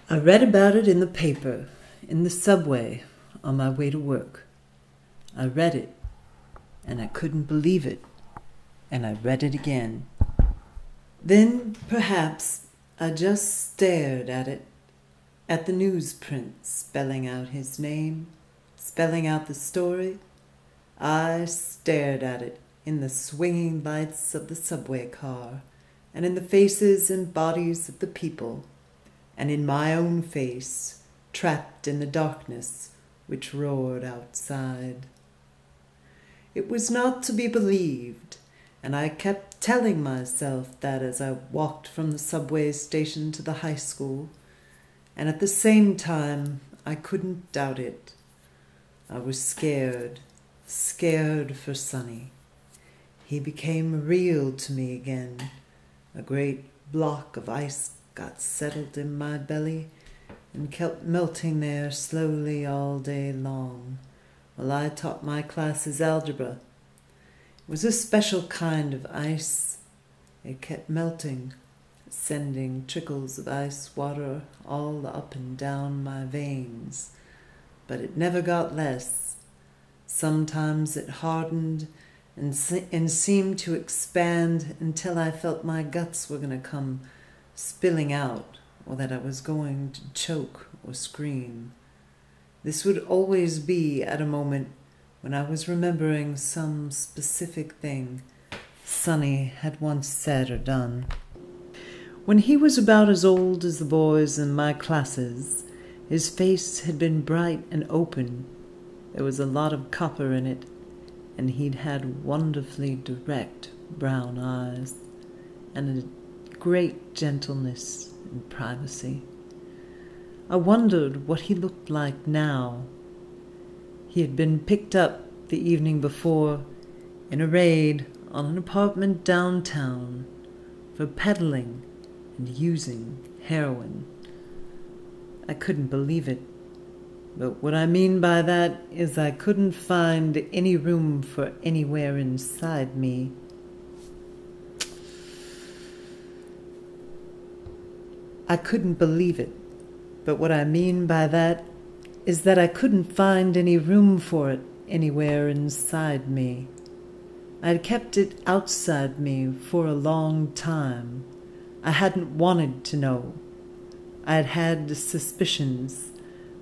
I read about it in the paper, in the subway, on my way to work. I read it, and I couldn't believe it, and I read it again. Then, perhaps, I just stared at it, at the newsprint spelling out his name, spelling out the story. I stared at it in the swinging lights of the subway car, and in the faces and bodies of the people, and in my own face, trapped in the darkness which roared outside. It was not to be believed, and I kept telling myself that as I walked from the subway station to the high school, and at the same time I couldn't doubt it. I was scared for Sonny. He became real to me again. A great block of ice got settled in my belly and kept melting there slowly all day long while I taught my classes algebra. It was a special kind of ice. It kept melting, sending trickles of ice water all up and down my veins. But it never got less. Sometimes it hardened and seemed to expand until I felt my guts were going to come spilling out, or that I was going to choke or scream. This would always be at a moment when I was remembering some specific thing Sonny had once said or done. When he was about as old as the boys in my classes, his face had been bright and open. There was a lot of copper in it, and he'd had wonderfully direct brown eyes, and a great gentleness and privacy. I wondered what he looked like now. He had been picked up the evening before in a raid on an apartment downtown for peddling and using heroin. I couldn't believe it, but what I mean by that is I couldn't find any room for anywhere inside me. I couldn't believe it, but what I mean by that is that I couldn't find any room for it anywhere inside me. I'd kept it outside me for a long time. I hadn't wanted to know. I'd had suspicions,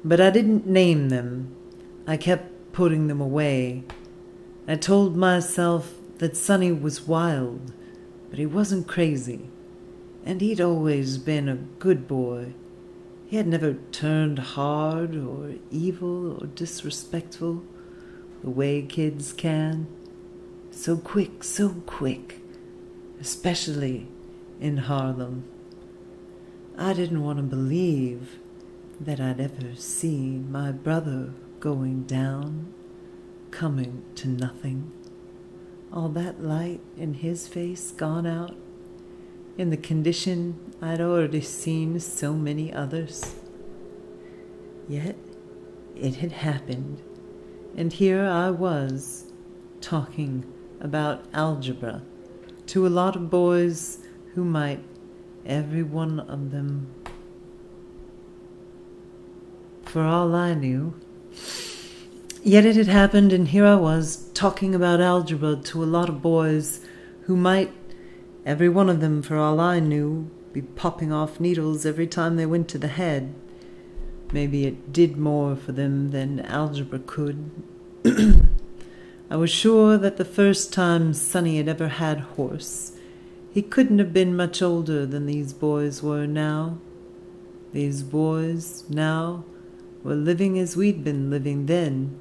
but I didn't name them. I kept putting them away. I told myself that Sonny was wild, but he wasn't crazy. And he'd always been a good boy. He had never turned hard or evil or disrespectful, the way kids can. So quick, especially in Harlem. I didn't want to believe that I'd ever see my brother going down, coming to nothing. All that light in his face gone out, in the condition I'd already seen so many others. Yet it had happened, and here I was, talking about algebra to a lot of boys who might, every one of them, for all I knew. Yet it had happened, and here I was, talking about algebra to a lot of boys who might, every one of them, for all I knew, be popping off needles every time they went to the head. Maybe it did more for them than algebra could. I was sure that the first time Sonny had ever had horse, he couldn't have been much older than these boys were now. These boys now were living as we'd been living then.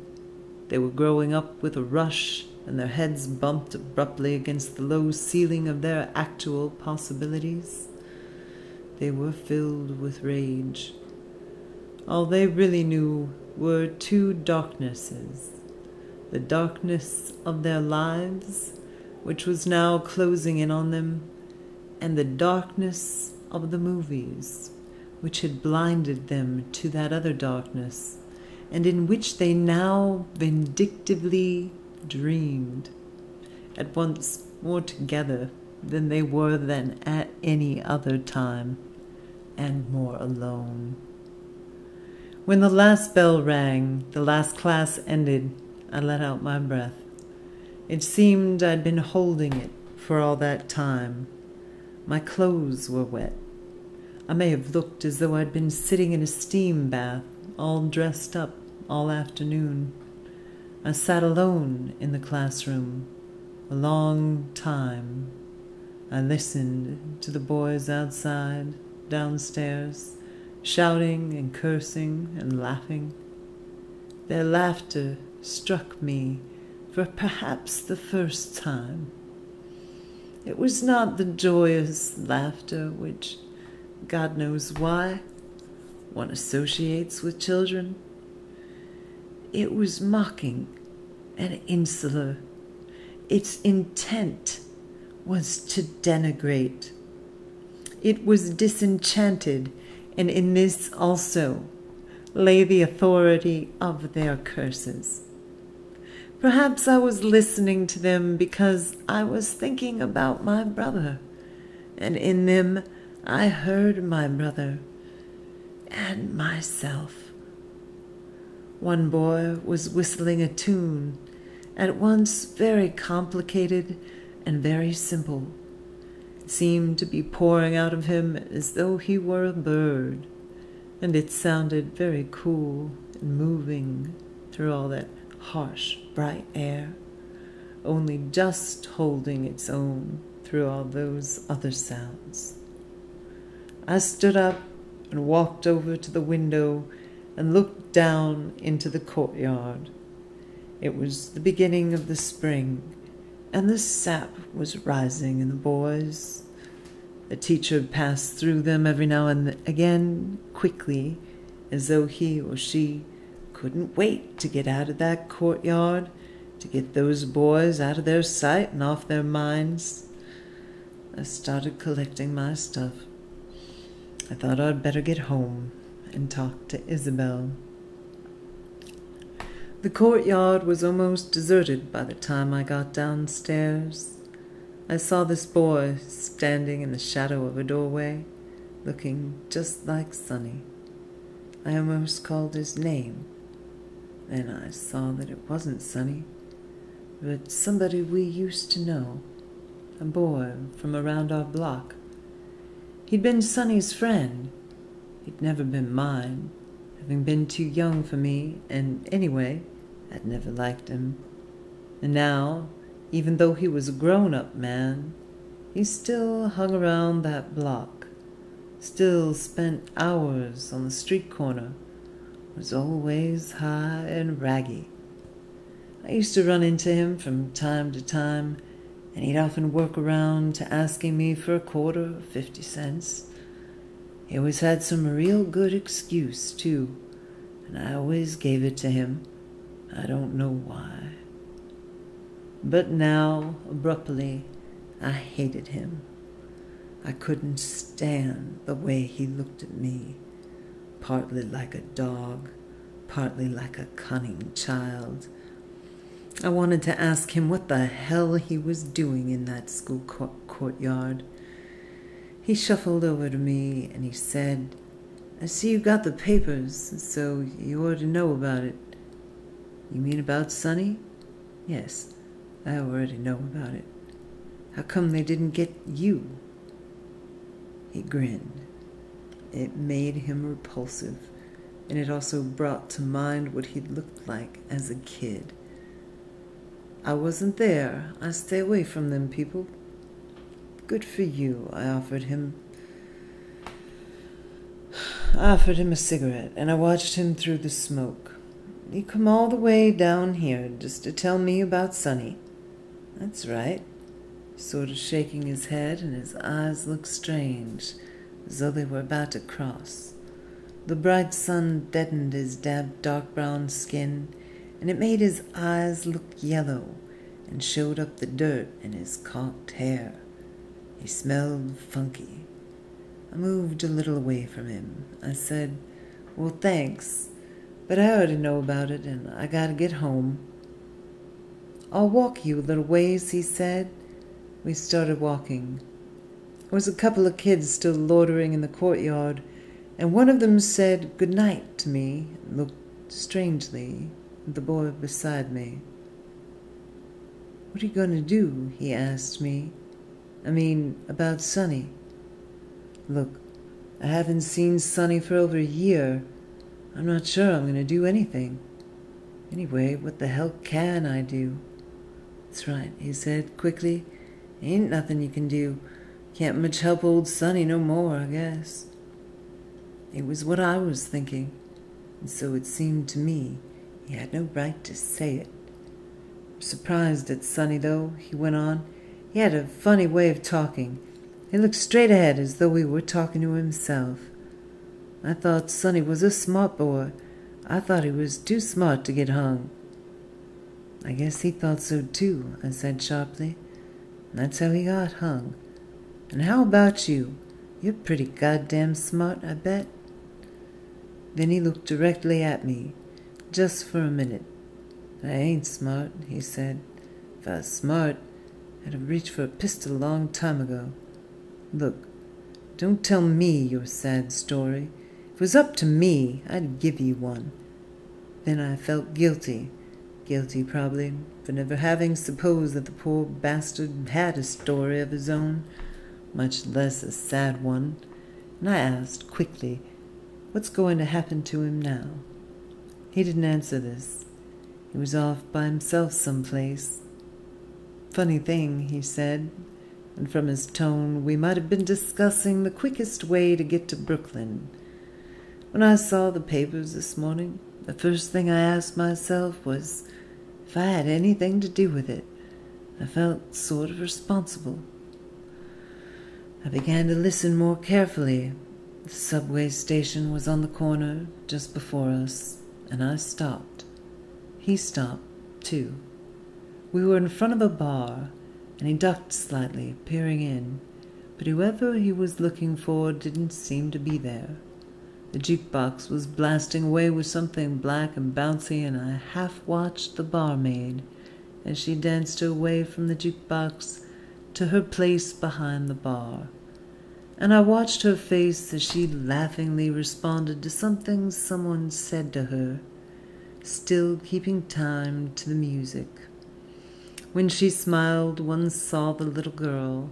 They were growing up with a rush, and their heads bumped abruptly against the low ceiling of their actual possibilities. They were filled with rage. All they really knew were two darknesses: the darkness of their lives, which was now closing in on them, and the darkness of the movies, which had blinded them to that other darkness, and in which they now vindictively dreamed, at once more together than they were than at any other time, and more alone. When the last bell rang, the last class ended, I let out my breath. It seemed I'd been holding it for all that time. My clothes were wet. I may have looked as though I'd been sitting in a steam bath, all dressed up, all afternoon. I sat alone in the classroom a long time. I listened to the boys outside, downstairs, shouting and cursing and laughing. Their laughter struck me for perhaps the first time. It was not the joyous laughter which, God knows why, one associates with children. It was mocking and insular. Its intent was to denigrate. It was disenchanted, and in this also lay the authority of their curses. Perhaps I was listening to them because I was thinking about my brother, and in them I heard my brother and myself. One boy was whistling a tune, at once very complicated and very simple. It seemed to be pouring out of him as though he were a bird, and it sounded very cool and moving through all that harsh, bright air, only just holding its own through all those other sounds. I stood up and walked over to the window and looked down into the courtyard. It was the beginning of the spring, and the sap was rising in the boys. The teacher passed through them every now and again, quickly, as though he or she couldn't wait to get out of that courtyard, to get those boys out of their sight and off their minds. I started collecting my stuff. I thought I'd better get home and talk to Isabel. The courtyard was almost deserted by the time I got downstairs. I saw this boy standing in the shadow of a doorway, looking just like Sonny. I almost called his name. Then I saw that it wasn't Sonny, but somebody we used to know, a boy from around our block. He'd been Sonny's friend. He'd never been mine, having been too young for me, and anyway, I'd never liked him. And now, even though he was a grown-up man, he still hung around that block, still spent hours on the street corner, was always high and raggy. I used to run into him from time to time, and he'd often work around to asking me for a quarter or 50 cents. He always had some real good excuse, too, and I always gave it to him. I don't know why. But now, abruptly, I hated him. I couldn't stand the way he looked at me, partly like a dog, partly like a cunning child. I wanted to ask him what the hell he was doing in that school courtyard. He shuffled over to me and he said, "I see you got the papers, so you ought to know about it." "You mean about Sonny?" "Yes, I already know about it. How come they didn't get you?" He grinned. It made him repulsive, and it also brought to mind what he'd looked like as a kid. "I wasn't there. I stay away from them people." "Good for you," I offered him. I offered him a cigarette, and I watched him through the smoke. "You come all the way down here just to tell me about Sonny?" "That's right." Sort of shaking his head, and his eyes looked strange, as though they were about to cross. The bright sun deadened his dark brown skin, and it made his eyes look yellow and showed up the dirt in his cocked hair. He smelled funky. I moved a little away from him. I said, "Well, thanks, but I already know about it, and I gotta get home." "I'll walk you a little ways," he said. We started walking. There was a couple of kids still loitering in the courtyard, and one of them said good night to me and looked strangely at the boy beside me. "What are you going to do?" he asked me. "I mean, about Sonny." "Look, I haven't seen Sonny for over a year. I'm not sure I'm going to do anything. Anyway, what the hell can I do?" "That's right," he said quickly. "Ain't nothing you can do. Can't much help old Sonny no more, I guess." It was what I was thinking, and so it seemed to me he had no right to say it. "I'm surprised at Sonny, though," he went on. "He had a funny way of talking. He looked straight ahead as though he were talking to himself. I thought Sonny was a smart boy. I thought he was too smart to get hung." "I guess he thought so too," I said sharply. "That's how he got hung. And how about you? You're pretty goddamn smart, I bet." Then he looked directly at me, just for a minute. "I ain't smart," he said. "If I was smart, I'd have reached for a pistol a long time ago. Look, don't tell me your sad story. If it was up to me, I'd give you one." Then I felt guilty probably, for never having supposed that the poor bastard had a story of his own, much less a sad one, and I asked quickly, "What's going to happen to him now?" He didn't answer this. He was off by himself someplace. "Funny thing," he said, and from his tone we might have been discussing the quickest way to get to Brooklyn. "When I saw the papers this morning, the first thing I asked myself was if I had anything to do with it. I felt sort of responsible. I began to listen more carefully. The subway station was on the corner just before us, and I stopped. He stopped, too. We were in front of a bar, and he ducked slightly, peering in, but whoever he was looking for didn't seem to be there. The jukebox was blasting away with something black and bouncy, and I half-watched the barmaid as she danced her way from the jukebox to her place behind the bar. And I watched her face as she laughingly responded to something someone said to her, still keeping time to the music. When she smiled, one saw the little girl.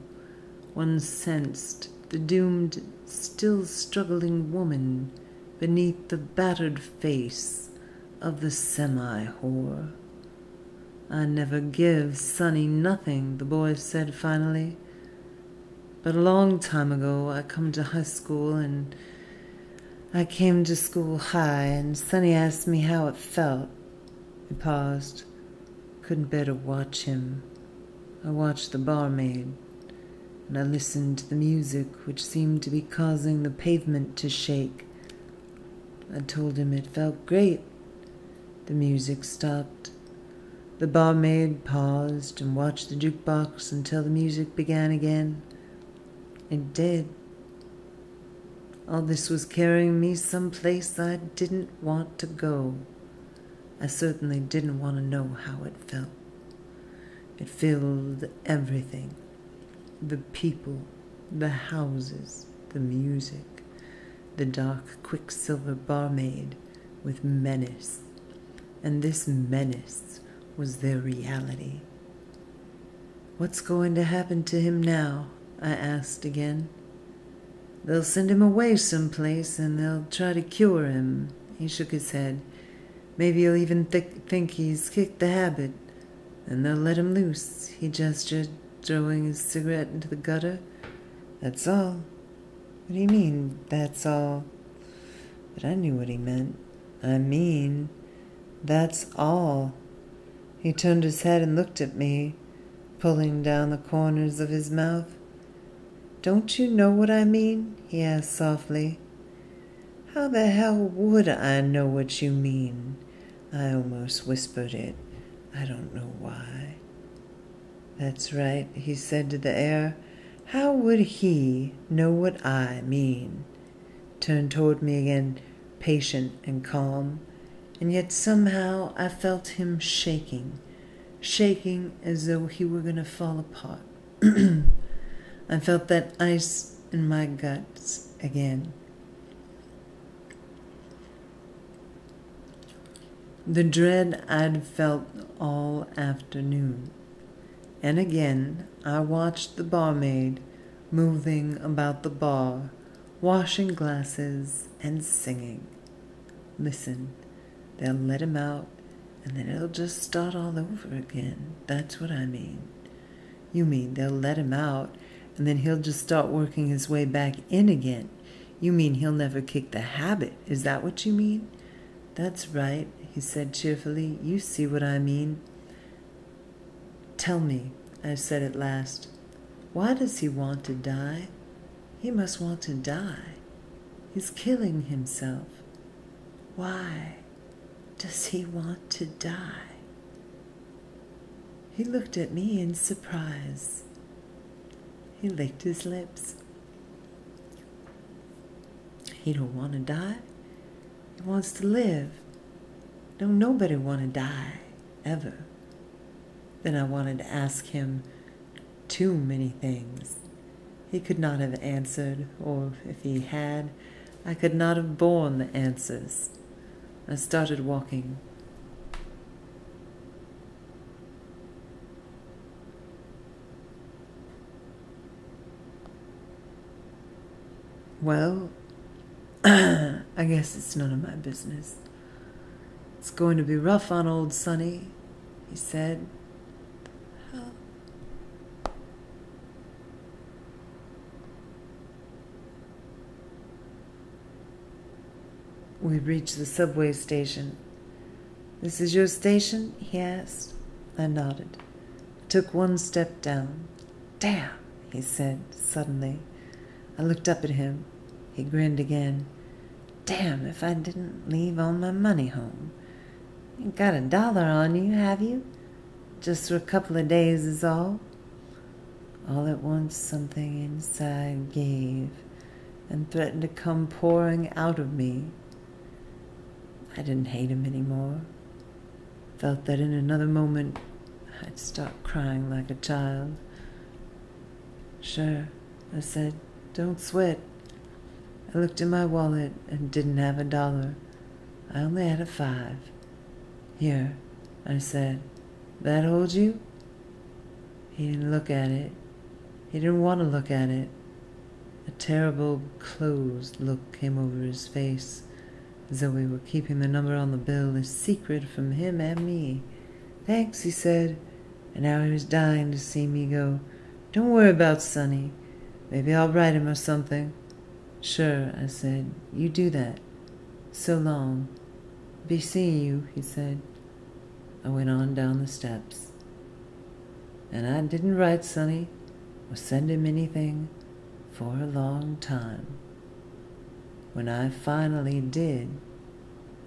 One sensed the doomed, still struggling woman beneath the battered face of the semi-whore. "I never give Sonny nothing," the boy said finally. "But a long time ago I come to high school, and I came to school high, and Sonny asked me how it felt." He paused. Couldn't bear to watch him. I watched the barmaid, and I listened to the music which seemed to be causing the pavement to shake. I told him it felt great. The music stopped. The barmaid paused and watched the jukebox until the music began again. It did. All this was carrying me someplace I didn't want to go. I certainly didn't want to know how it felt. It filled everything. The people, the houses, the music, the dark quicksilver barmaid with menace. And this menace was their reality. "What's going to happen to him now?" I asked again. "They'll send him away someplace, and they'll try to cure him." He shook his head. "Maybe he'll even think he's kicked the habit, and they'll let him loose." He gestured, throwing his cigarette into the gutter. "That's all." "What do you mean, that's all?" But I knew what he meant. "I mean, that's all." He turned his head and looked at me, pulling down the corners of his mouth. "Don't you know what I mean?" he asked softly. "How the hell would I know what you mean?" I almost whispered it. I don't know why. "That's right," he said to the air. "How would he know what I mean?" Turned toward me again, patient and calm, and yet somehow I felt him shaking as though he were going to fall apart. I felt that ice in my guts again. The dread I'd felt all afternoon. And again I watched the barmaid moving about the bar, washing glasses and singing. Listen, they'll let him out, and then it'll just start all over again. That's what I mean. You mean they'll let him out, and then he'll just start working his way back in again. You mean he'll never kick the habit. Is that what you mean? That's right, he said cheerfully. You see what I mean. Tell me, I said at last, why does he want to die? He must want to die. He's killing himself. Why does he want to die? He looked at me in surprise. He licked his lips. He don't want to die. He wants to live. Don't nobody want to die, ever. Then I wanted to ask him too many things. He could not have answered, or if he had, I could not have borne the answers. I started walking. Well, I guess it's none of my business. It's going to be rough on old Sonny, he said. We reached the subway station. This is your station? He asked. I nodded. Took one step down. Damn, he said suddenly. I looked up at him. He grinned again. Damn if I didn't leave all my money home. You got $1 on you, have you? Just for a couple of days is all. All at once something inside gave and threatened to come pouring out of me. I didn't hate him anymore. Felt that in another moment I'd start crying like a child. Sure, I said, don't sweat. I looked in my wallet and didn't have $1. I only had a 5. Here, I said, that hold you? He didn't look at it. He didn't want to look at it. A terrible, closed look came over his face, as though we were keeping the number on the bill a secret from him and me. Thanks, he said, and now he was dying to see me go. Don't worry about Sonny. Maybe I'll write him or something. Sure, I said. You do that. So long. Be seeing you, he said. I went on down the steps. And I didn't write Sonny or send him anything for a long time. When I finally did,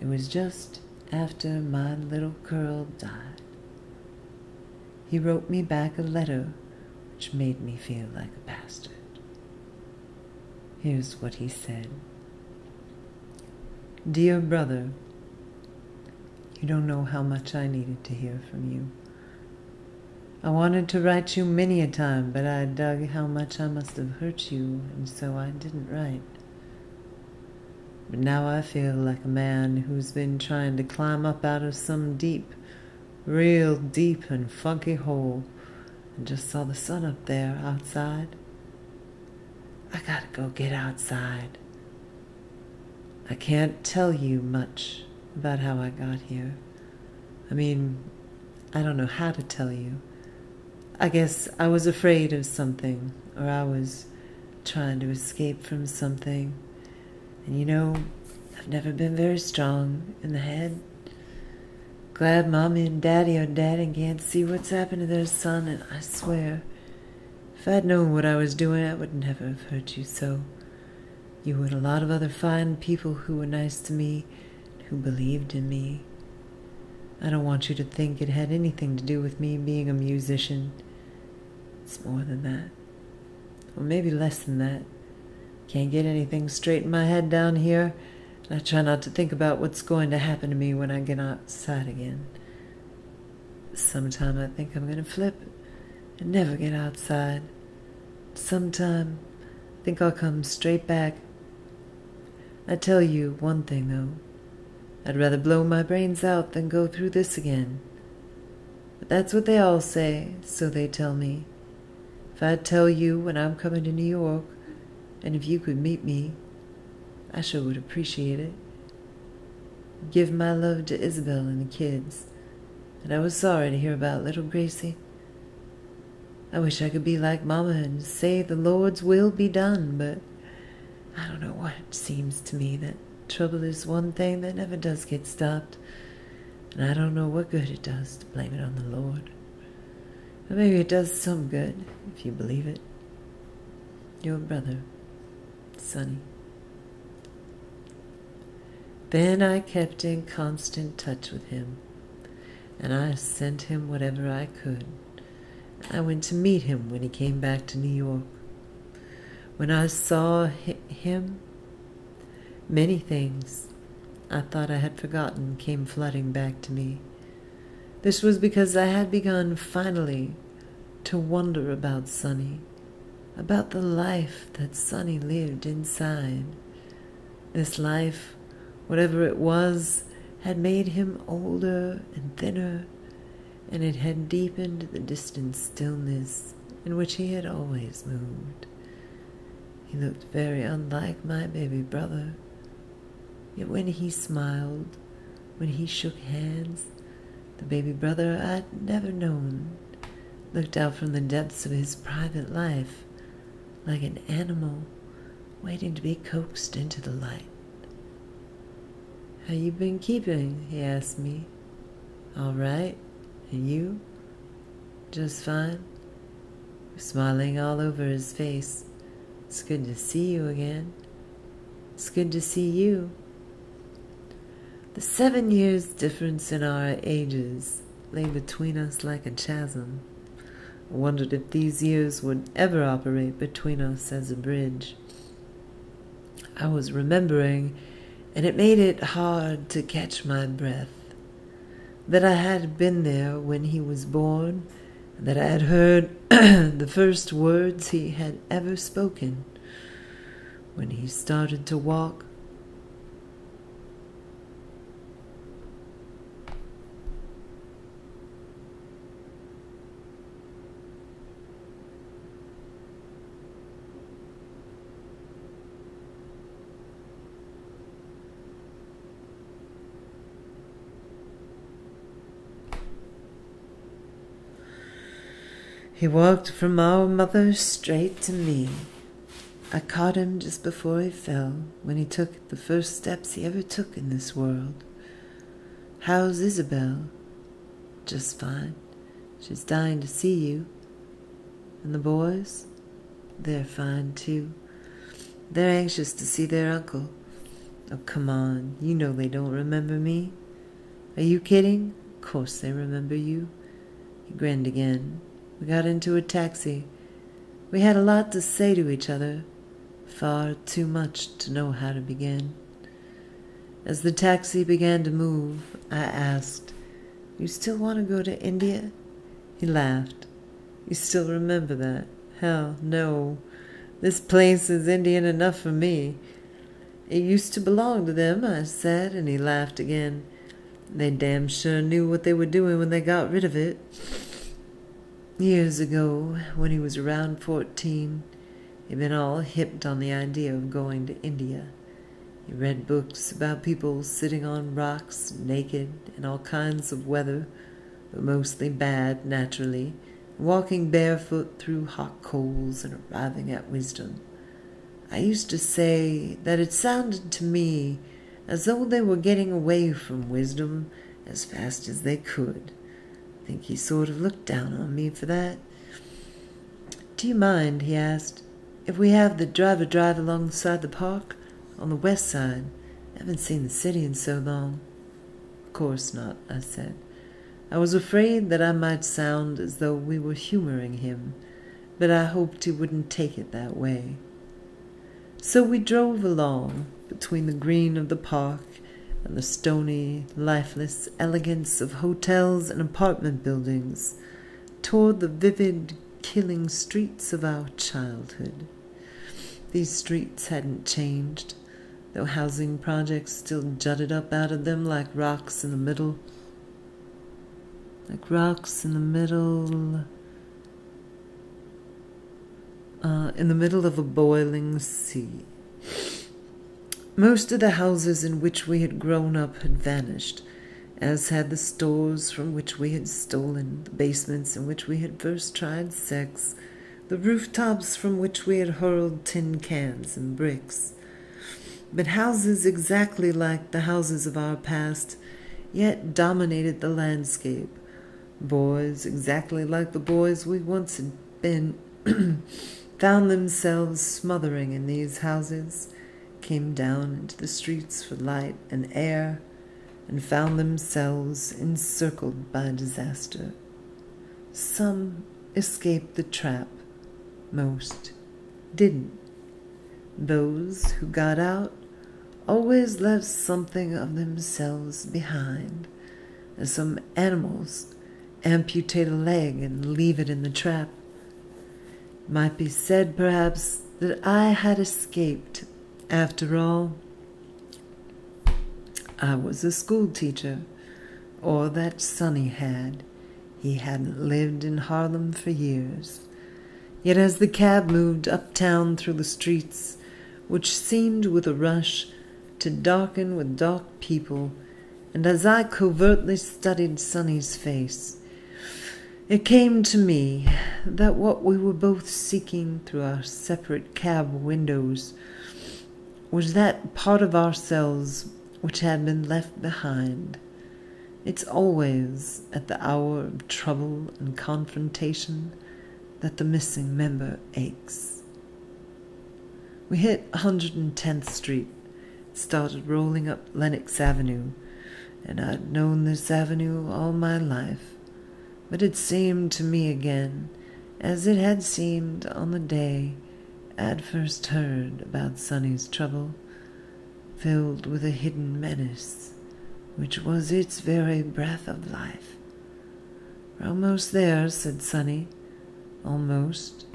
it was just after my little girl died. He wrote me back a letter which made me feel like a bastard. Here's what he said. Dear brother, you don't know how much I needed to hear from you. I wanted to write you many a time, but I dug how much I must have hurt you, and so I didn't write. But now I feel like a man who's been trying to climb up out of some deep, real deep and funky hole, and just saw the sun up there outside. I gotta go get outside. I can't tell you much about how I got here. I mean, I don't know how to tell you. I guess I was afraid of something, or I was trying to escape from something. And you know, I've never been very strong in the head. Glad Mommy and Daddy are dead and can't see what's happened to their son, and I swear, if I'd known what I was doing, I would never have hurt you so. You and a lot of other fine people who were nice to me, who believed in me. I don't want you to think it had anything to do with me being a musician. It's more than that. Or maybe less than that. Can't get anything straight in my head down here, and I try not to think about what's going to happen to me when I get outside again. Sometime I think I'm going to flip and never get outside. Sometime I think I'll come straight back. I tell you one thing, though. I'd rather blow my brains out than go through this again. But that's what they all say, so they tell me. If I'd tell you when I'm coming to New York, and if you could meet me, I sure would appreciate it. Give my love to Isabel and the kids, and I was sorry to hear about little Gracie. I wish I could be like Mama and say the Lord's will be done, but I don't know what it seems to me that trouble is one thing that never does get stopped, and I don't know what good it does to blame it on the Lord. But maybe it does some good, if you believe it. Your brother, Sonny. Then I kept in constant touch with him, and I sent him whatever I could. I went to meet him when he came back to New York. When I saw him, many things I thought I had forgotten came flooding back to me. This was because I had begun finally to wonder about Sonny, about the life that Sonny lived inside. This life, whatever it was, had made him older and thinner, and it had deepened the distant stillness in which he had always moved. He looked very unlike my baby brother, yet when he smiled, when he shook hands, the baby brother I'd never known looked out from the depths of his private life like an animal waiting to be coaxed into the light. "How you been keeping?" he asked me. "All right. And you?" "Just fine." Smiling all over his face. "It's good to see you again." "It's good to see you." The 7 years difference in our ages lay between us like a chasm. I wondered if these years would ever operate between us as a bridge. I was remembering, and it made it hard to catch my breath, that I had been there when he was born, and that I had heard the first words he had ever spoken. When he started to walk, he walked from our mother straight to me. I caught him just before he fell, when he took the first steps he ever took in this world. "How's Isabel?" "Just fine. She's dying to see you." "And the boys?" "They're fine, too. They're anxious to see their uncle." "Oh, come on. You know they don't remember me." "Are you kidding? Of course they remember you." He grinned again. We got into a taxi. We had a lot to say to each other, far too much to know how to begin. As the taxi began to move, I asked, "You still want to go to India?" He laughed. "You still remember that? Hell, no. This place is Indian enough for me." "It used to belong to them," I said, and he laughed again. "They damn sure knew what they were doing when they got rid of it." Years ago, when he was around 14, he'd been all hipped on the idea of going to India. He read books about people sitting on rocks, naked, in all kinds of weather, but mostly bad, naturally, walking barefoot through hot coals and arriving at wisdom. I used to say that it sounded to me as though they were getting away from wisdom as fast as they could. I think he sort of looked down on me for that. "Do you mind," he asked, "if we have the driver drive alongside the park on the west side? I haven't seen the city in so long." "Of course not," I said. I was afraid that I might sound as though we were humoring him, but I hoped he wouldn't take it that way. So we drove along between the green of the park and the stony, lifeless elegance of hotels and apartment buildings, toward the vivid, killing streets of our childhood. These streets hadn't changed. though housing projects still jutted up out of them like rocks in the middle. In the middle of a boiling sea. Most of the houses in which we had grown up had vanished, as had the stores from which we had stolen, the basements in which we had first tried sex, the rooftops from which we had hurled tin cans and bricks. But houses exactly like the houses of our past yet dominated the landscape. Boys exactly like the boys we once had been found themselves smothering in these houses, came down into the streets for light and air, and found themselves encircled by disaster. Some escaped the trap, most didn't. Those who got out always left something of themselves behind, as some animals amputate a leg and leave it in the trap. It might be said, perhaps, that I had escaped. After all, I was a school teacher, or that Sonny had. He hadn't lived in Harlem for years. Yet as the cab moved uptown through the streets, which seemed with a rush to darken with dark people, and as I covertly studied Sonny's face, it came to me that what we were both seeking through our separate cab windows was that part of ourselves which had been left behind. It's always at the hour of trouble and confrontation that the missing member aches. We hit 110th Street, started rolling up Lenox Avenue, and I'd known this avenue all my life, but it seemed to me again as it had seemed on the day I'd first heard about Sonny's trouble, filled with a hidden menace, which was its very breath of life. "We're almost there," said Sonny. "Almost."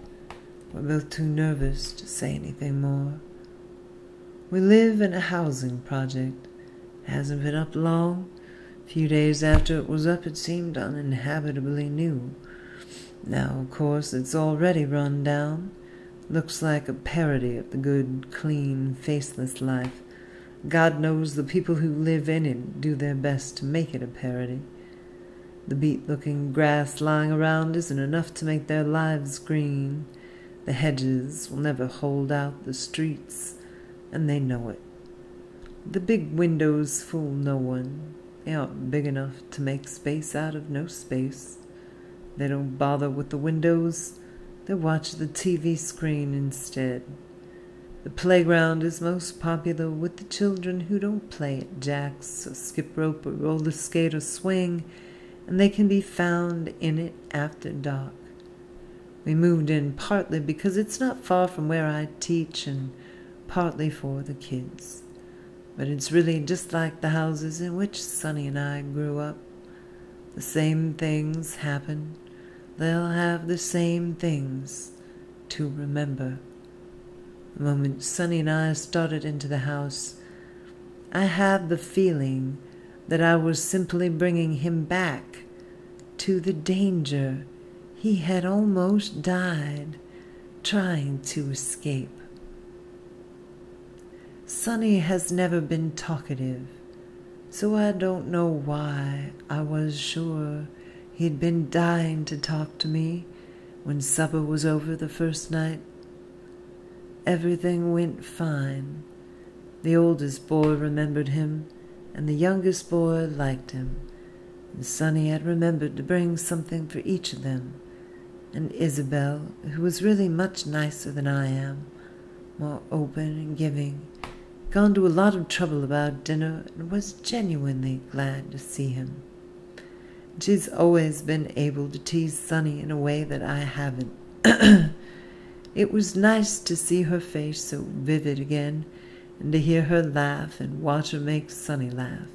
We're both too nervous to say anything more. We live in a housing project. It hasn't been up long. A few days after it was up, it seemed uninhabitably new. Now, of course, it's already run down. Looks like a parody of the good, clean, faceless life. God knows the people who live in it do their best to make it a parody. The beat-looking grass lying around isn't enough to make their lives green. The hedges will never hold out the streets, and they know it. The big windows fool no one. They aren't big enough to make space out of no space. They don't bother with the windows. They watch the TV screen instead. The playground is most popular with the children who don't play at jacks or skip rope or roller skate or swing, and they can be found in it after dark. We moved in partly because it's not far from where I teach, and partly for the kids. But it's really just like the houses in which Sonny and I grew up. The same things happen. They'll have the same things to remember. The moment Sonny and I started into the house, I had the feeling that I was simply bringing him back to the danger he had almost died trying to escape. Sonny has never been talkative, so I don't know why I was sure he'd been dying to talk to me when supper was over the first night. Everything went fine. The oldest boy remembered him, and the youngest boy liked him, and Sonny had remembered to bring something for each of them. And Isabel, who was really much nicer than I am, more open and giving, gone to a lot of trouble about dinner and was genuinely glad to see him. She's always been able to tease Sonny in a way that I haven't. It was nice to see her face so vivid again, and to hear her laugh and watch her make Sonny laugh.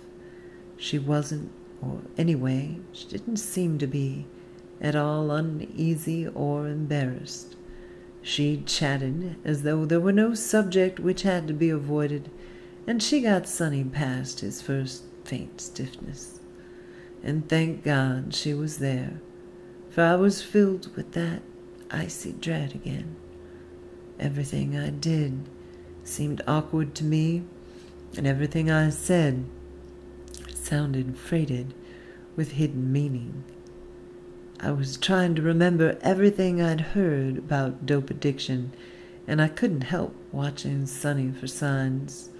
She wasn't, or anyway, she didn't seem to be, at all uneasy or embarrassed. She chatted as though there were no subject which had to be avoided, and she got Sonny past his first faint stiffness. And thank God she was there, for I was filled with that icy dread again. Everything I did seemed awkward to me, and everything I said sounded freighted with hidden meaning. I was trying to remember everything I'd heard about dope addiction, and I couldn't help watching Sonny for signs.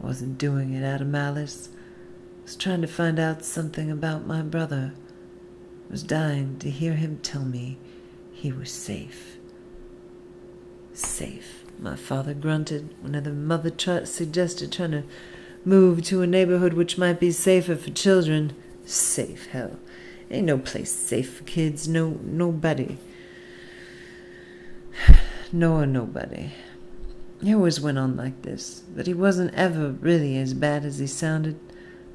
I wasn't doing it out of malice. I was trying to find out something about my brother. I was dying to hear him tell me he was safe. Safe, my father grunted whenever Mother suggested trying to move to a neighborhood which might be safer for children. Safe, hell. Ain't no place safe for kids. Nobody. Nobody. He always went on like this, but he wasn't ever really as bad as he sounded,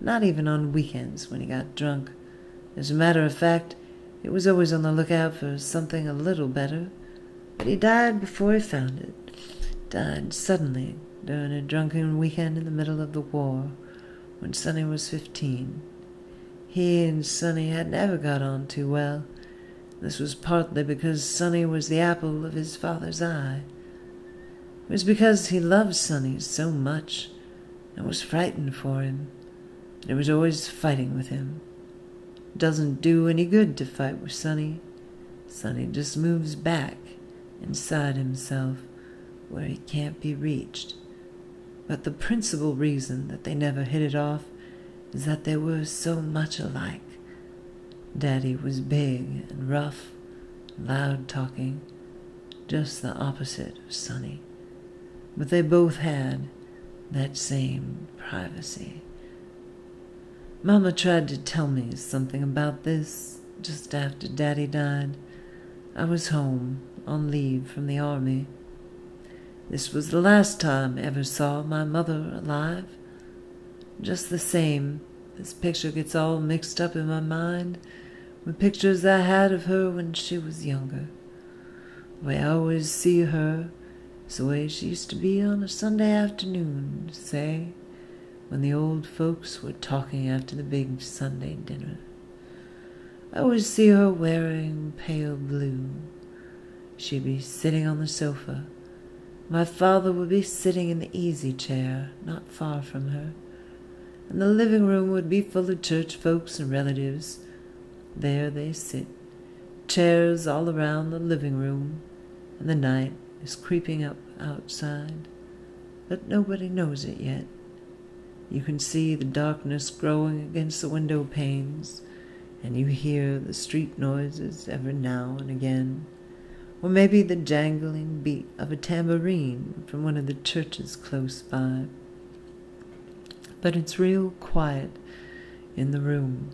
not even on weekends when he got drunk. As a matter of fact, he was always on the lookout for something a little better, but he died before he found it. Died suddenly during a drunken weekend in the middle of the war, when Sonny was 15. He and Sonny had never got on too well. This was partly because Sonny was the apple of his father's eye. It was because he loved Sonny so much and was frightened for him. And he was always fighting with him. It doesn't do any good to fight with Sonny. Sonny just moves back inside himself where he can't be reached. But the principal reason that they never hit it off is that they were so much alike. Daddy was big and rough, loud-talking, just the opposite of Sonny. But they both had that same privacy. Mama tried to tell me something about this just after Daddy died. I was home on leave from the army. This was the last time I ever saw my mother alive. Just the same, this picture gets all mixed up in my mind with pictures I had of her when she was younger. The way I always see her is the way she used to be on a Sunday afternoon, say, when the old folks were talking after the big Sunday dinner. I always see her wearing pale blue. She'd be sitting on the sofa. My father would be sitting in the easy chair not far from her, and the living room would be full of church folks and relatives. There they sit, chairs all around the living room, and the night is creeping up outside, but nobody knows it yet. You can see the darkness growing against the window panes, and you hear the street noises every now and again, or maybe the jangling beat of a tambourine from one of the churches close by. But it's real quiet in the room.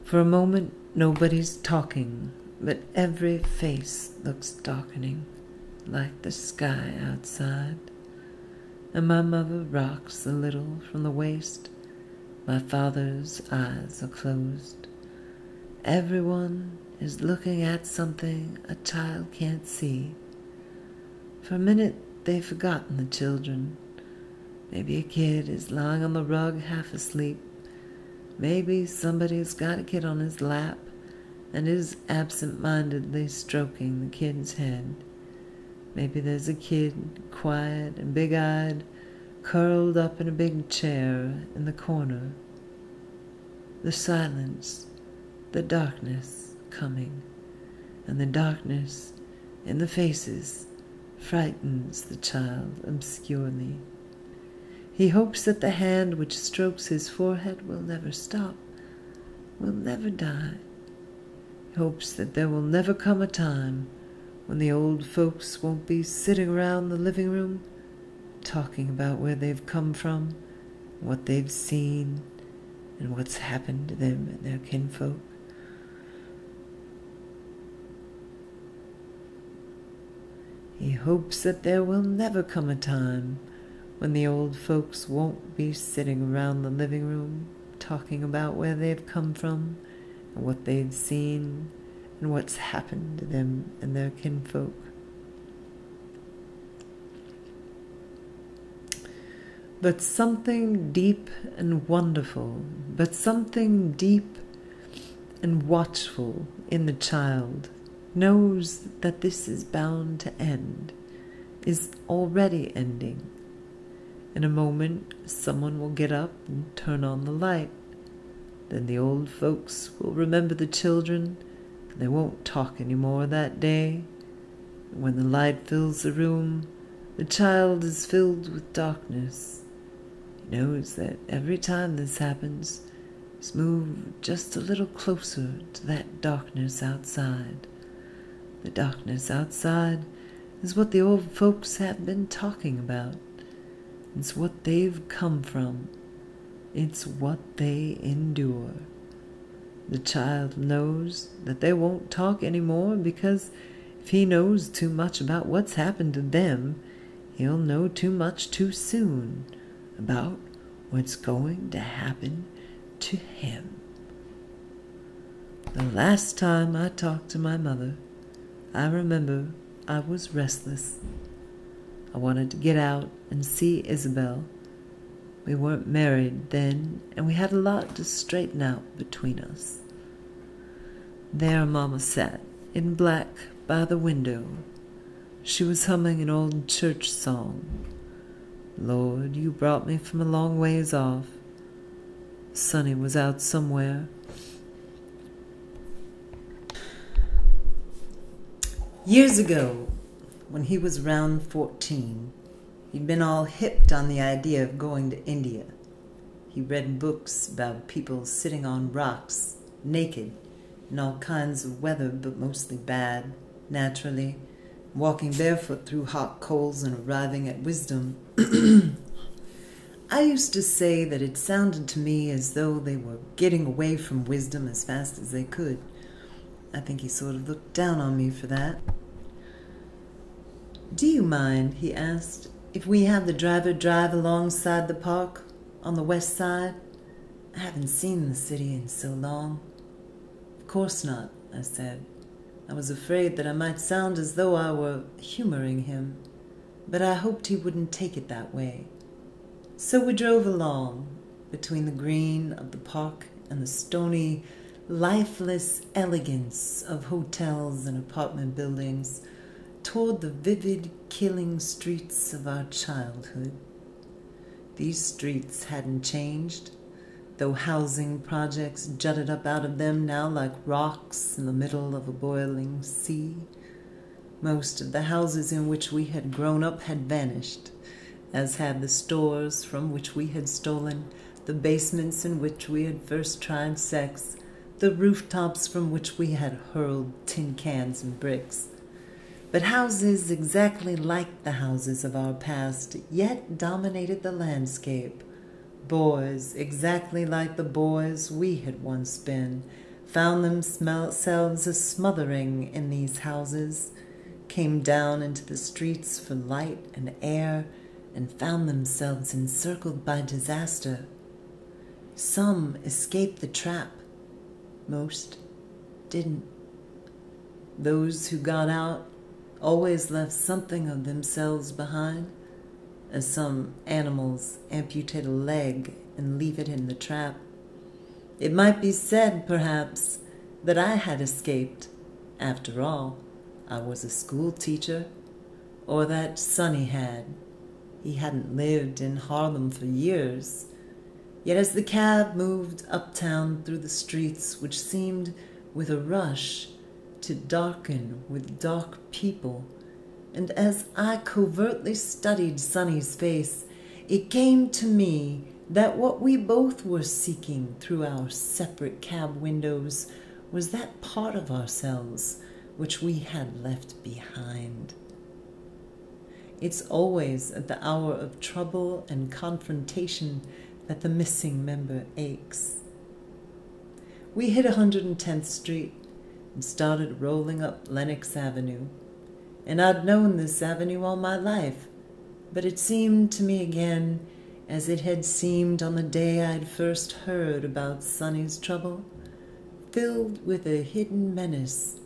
For a moment, nobody's talking, but every face looks darkening, like the sky outside. And my mother rocks a little from the waist. My father's eyes are closed. Everyone is looking at something a child can't see. For a minute, they've forgotten the children. Maybe a kid is lying on the rug half asleep. Maybe somebody's got a kid on his lap and is absent-mindedly stroking the kid's head. Maybe there's a kid, quiet and big-eyed, curled up in a big chair in the corner. The silence, the darkness coming, and the darkness in the faces frightens the child obscurely. He hopes that the hand which strokes his forehead will never stop, will never die. He hopes that there will never come a time when the old folks won't be sitting around the living room talking about where they've come from, what they've seen, and what's happened to them and their kinfolk. He hopes that there will never come a time when the old folks won't be sitting around the living room talking about where they've come from and what they've seen and what's happened to them and their kinfolk. But something deep and wonderful, but something deep and watchful in the child knows that this is bound to end, is already ending. In a moment, someone will get up and turn on the light. Then the old folks will remember the children. They won't talk any more that day. When the light fills the room, the child is filled with darkness. He knows that every time this happens, he's moved just a little closer to that darkness outside. The darkness outside is what the old folks have been talking about. It's what they've come from. It's what they endure. The child knows that they won't talk anymore because if he knows too much about what's happened to them, he'll know too much too soon about what's going to happen to him. The last time I talked to my mother, I remember I was restless. I wanted to get out and see Isabel. We weren't married then, and we had a lot to straighten out between us. There Mama sat, in black, by the window. She was humming an old church song. Lord, you brought me from a long ways off. Sonny was out somewhere. Years ago, when he was round 14, he'd been all hipped on the idea of going to India. He read books about people sitting on rocks, naked, in all kinds of weather, but mostly bad, naturally, walking barefoot through hot coals and arriving at wisdom. I used to say that it sounded to me as though they were getting away from wisdom as fast as they could. I think he sort of looked down on me for that. Do you mind, he asked, if we have the driver drive alongside the park on the west side? I haven't seen the city in so long. Of course not, I said. I was afraid that I might sound as though I were humoring him, but I hoped he wouldn't take it that way. So we drove along, between the green of the park and the stony, lifeless elegance of hotels and apartment buildings, toward the vivid, killing streets of our childhood. These streets hadn't changed, though housing projects jutted up out of them now like rocks in the middle of a boiling sea. Most of the houses in which we had grown up had vanished, as had the stores from which we had stolen, the basements in which we had first tried sex, the rooftops from which we had hurled tin cans and bricks. But houses exactly like the houses of our past yet dominated the landscape. Boys exactly like the boys we had once been found themselves a smothering in these houses, came down into the streets for light and air, and found themselves encircled by disaster. Some escaped the trap. Most didn't. Those who got out always left something of themselves behind, as some animals amputate a leg and leave it in the trap. It might be said, perhaps, that I had escaped. After all, I was a school teacher, or that Sonny had. He hadn't lived in Harlem for years. Yet as the cab moved uptown through the streets, which seemed, with a rush, to darken with dark people, and as I covertly studied Sonny's face, it came to me that what we both were seeking through our separate cab windows was that part of ourselves which we had left behind. It's always at the hour of trouble and confrontation that the missing member aches. We hit 110th Street and started rolling up Lenox Avenue. And I'd known this avenue all my life, but it seemed to me again as it had seemed on the day I'd first heard about Sonny's trouble, filled with a hidden menace,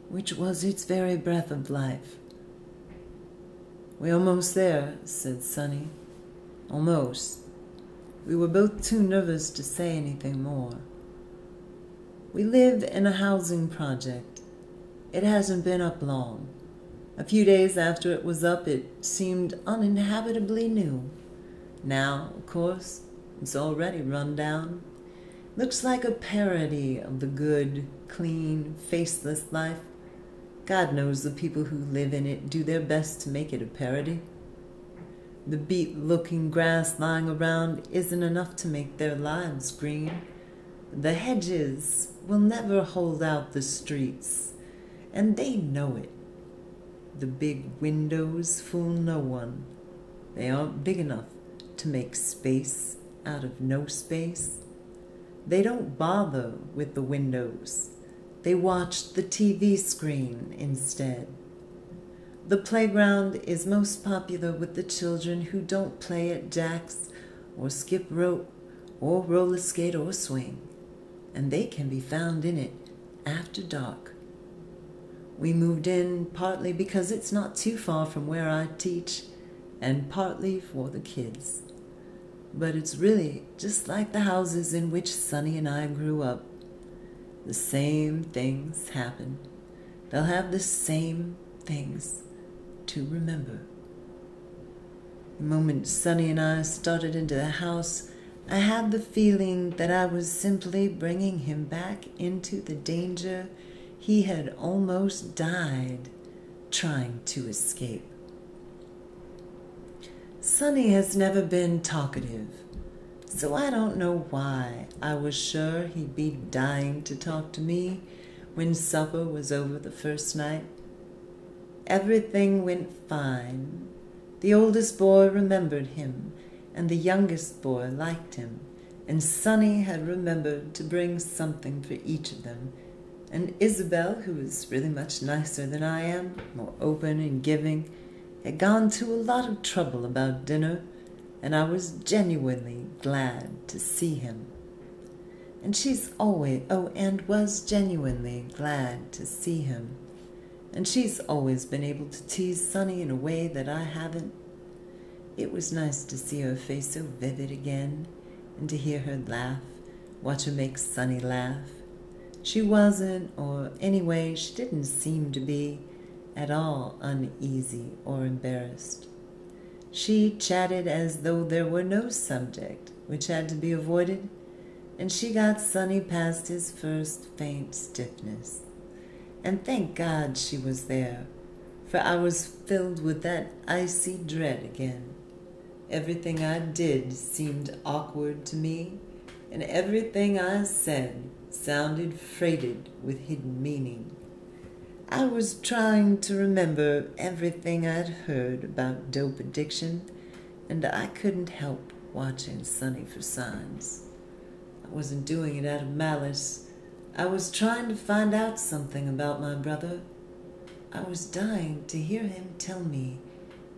which was its very breath of life. "We're almost there," said Sonny. Almost. We were both too nervous to say anything more. We live in a housing project. It hasn't been up long. A few days after it was up, it seemed uninhabitably new. Now, of course, it's already run down. Looks like a parody of the good, clean, faceless life. God knows the people who live in it do their best to make it a parody. The beat-looking grass lying around isn't enough to make their lives green. The hedges will never hold out the streets, and they know it. The big windows fool no one. They aren't big enough to make space out of no space. They don't bother with the windows. They watch the TV screen instead. The playground is most popular with the children who don't play at jacks or skip rope or roller skate or swing, and they can be found in it after dark. We moved in partly because it's not too far from where I teach, and partly for the kids. But it's really just like the houses in which Sonny and I grew up. The same things happen. They'll have the same things to remember. The moment Sonny and I started into the house, I had the feeling that I was simply bringing him back into the danger he had almost died trying to escape. Sonny has never been talkative, so I don't know why I was sure he'd be dying to talk to me when supper was over the first night. Everything went fine. The oldest boy remembered him, and the youngest boy liked him, and Sonny had remembered to bring something for each of them, and Isabel, who is really much nicer than I am, more open and giving, had gone to a lot of trouble about dinner, and I was genuinely glad to see him. And was genuinely glad to see him. And she's always been able to tease Sonny in a way that I haven't. It was nice to see her face so vivid again, and to hear her laugh, watch her make Sonny laugh. She wasn't, or anyway, she didn't seem to be, at all uneasy or embarrassed. She chatted as though there were no subject which had to be avoided, and she got Sonny past his first faint stiffness. And thank God she was there, for I was filled with that icy dread again. Everything I did seemed awkward to me, and everything I said sounded freighted with hidden meaning. I was trying to remember everything I'd heard about dope addiction, and I couldn't help watching Sonny for signs. I wasn't doing it out of malice. I was trying to find out something about my brother. I was dying to hear him tell me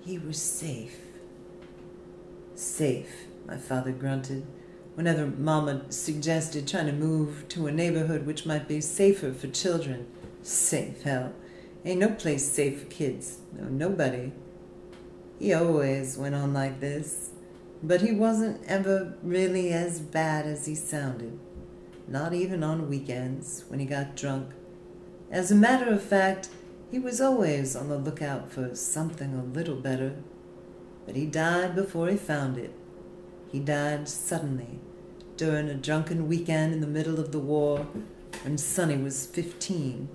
he was safe. Safe, my father grunted, whenever Mama suggested trying to move to a neighborhood which might be safer for children. Safe, hell. Ain't no place safe for kids. No, nobody. He always went on like this, but he wasn't ever really as bad as he sounded. Not even on weekends, when he got drunk. As a matter of fact, he was always on the lookout for something a little better. But he died before he found it. He died suddenly, during a drunken weekend in the middle of the war, when Sonny was 15.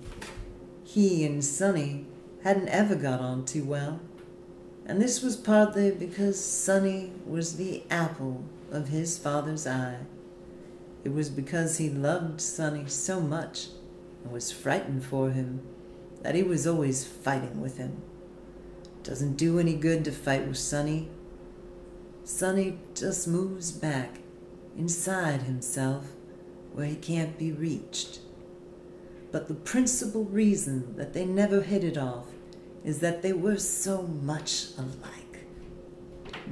He and Sonny hadn't ever got on too well, and this was partly because Sonny was the apple of his father's eye. It was because he loved Sonny so much and was frightened for him that he was always fighting with him. Doesn't do any good to fight with Sonny. Sonny just moves back inside himself where he can't be reached. But the principal reason that they never hit it off is that they were so much alike.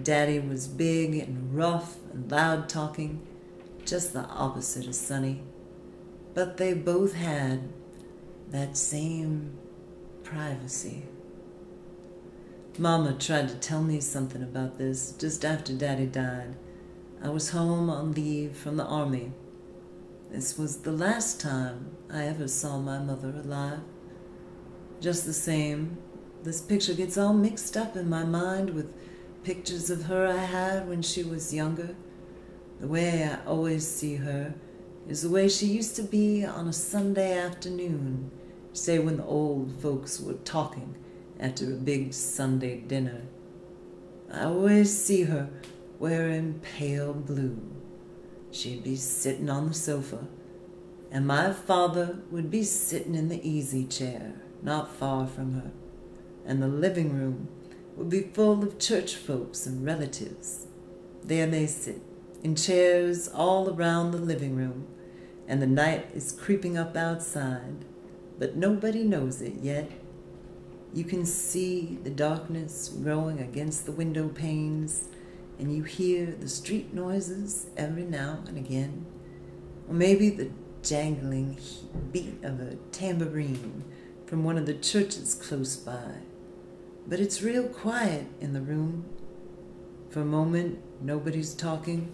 Daddy was big and rough and loud-talking, just the opposite of Sonny. But they both had that same privacy. Mama tried to tell me something about this just after Daddy died. I was home on leave from the army. This was the last time I ever saw my mother alive. Just the same, this picture gets all mixed up in my mind with pictures of her I had when she was younger. The way I always see her is the way she used to be on a Sunday afternoon, say when the old folks were talking after a big Sunday dinner. I always see her wearing pale blue. She'd be sitting on the sofa, and my father would be sitting in the easy chair not far from her, and the living room would be full of church folks and relatives. There they sit, in chairs all around the living room, and the night is creeping up outside, but nobody knows it yet. You can see the darkness growing against the window panes, and you hear the street noises every now and again, or maybe the jangling beat of a tambourine from one of the churches close by. But it's real quiet in the room. For a moment, nobody's talking,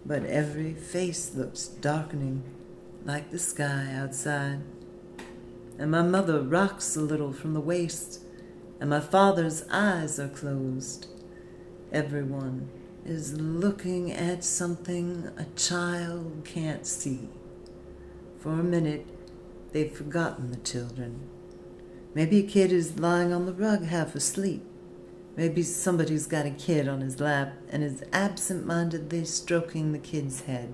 but every face looks darkening, like the sky outside. And my mother rocks a little from the waist, and my father's eyes are closed. Everyone is looking at something a child can't see. For a minute, they've forgotten the children. Maybe a kid is lying on the rug half asleep. Maybe somebody's got a kid on his lap and is absent-mindedly stroking the kid's head.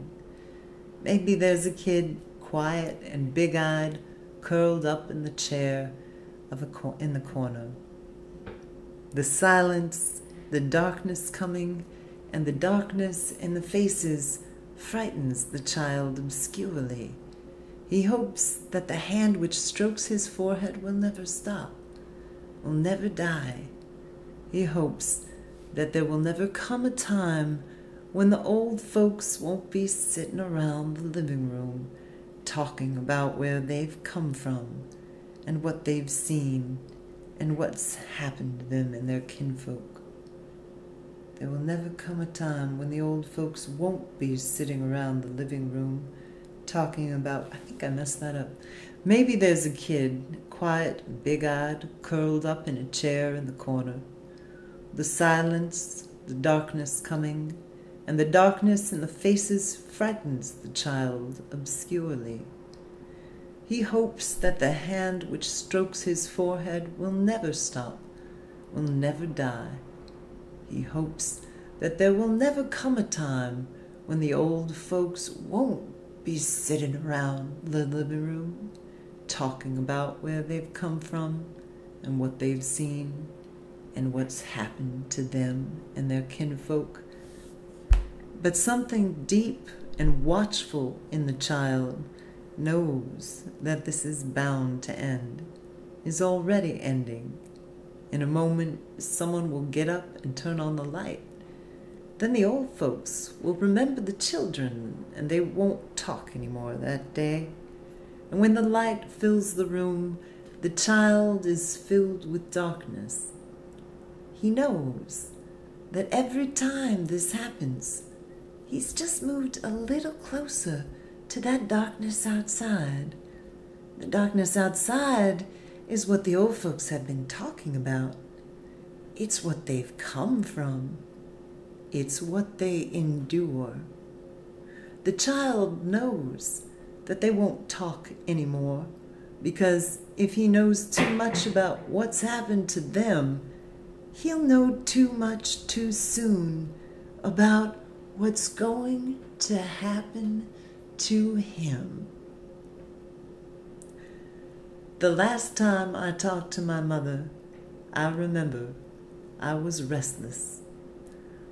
Maybe there's a kid, quiet and big-eyed, curled up in the chair in the corner. The silence, the darkness coming, and the darkness in the faces frightens the child obscurely. He hopes that the hand which strokes his forehead will never stop, will never die. He hopes that there will never come a time when the old folks won't be sitting around the living room talking about where they've come from and what they've seen and what's happened to them and their kinfolk. There will never come a time when the old folks won't be sitting around the living room talking about, I think I messed that up. Maybe there's a kid, quiet, big-eyed, curled up in a chair in the corner. The silence, the darkness coming, and the darkness in the faces frightens the child obscurely. He hopes that the hand which strokes his forehead will never stop, will never die. He hopes that there will never come a time when the old folks won't be sitting around the living room talking about where they've come from and what they've seen and what's happened to them and their kinfolk. But something deep and watchful in the child knows that this is bound to end, is already ending. In a moment, someone will get up and turn on the light. Then the old folks will remember the children, and they won't talk anymore that day. And when the light fills the room, the child is filled with darkness. He knows that every time this happens, he's just moved a little closer to that darkness outside. The darkness outside is what the old folks have been talking about. It's what they've come from. It's what they endure. The child knows that they won't talk anymore, because if he knows too much about what's happened to them, he'll know too much too soon about what's going to happen to him. The last time I talked to my mother, I remember I was restless.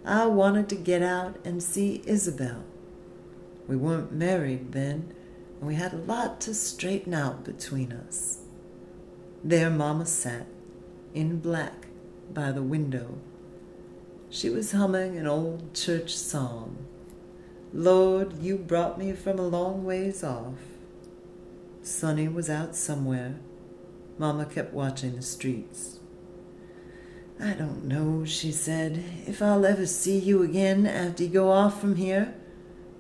I wanted to get out and see Isabel. We weren't married then, and we had a lot to straighten out between us. There Mama sat, in black, by the window. She was humming an old church song. Lord, you brought me from a long ways off. Sonny was out somewhere. Mama kept watching the streets. I don't know, she said, if I'll ever see you again after you go off from here,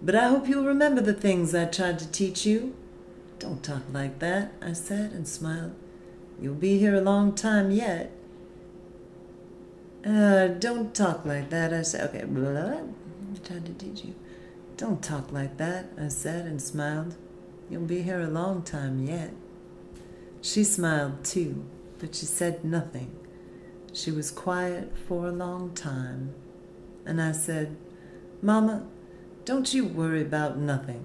but I hope you'll remember the things I tried to teach you. Don't talk like that, I said and smiled. You'll be here a long time yet. Don't talk like that, I said. Okay, blah, I tried to teach you. Don't talk like that, I said and smiled. You'll be here a long time yet. She smiled too, but she said nothing. She was quiet for a long time. And I said, Mama, don't you worry about nothing.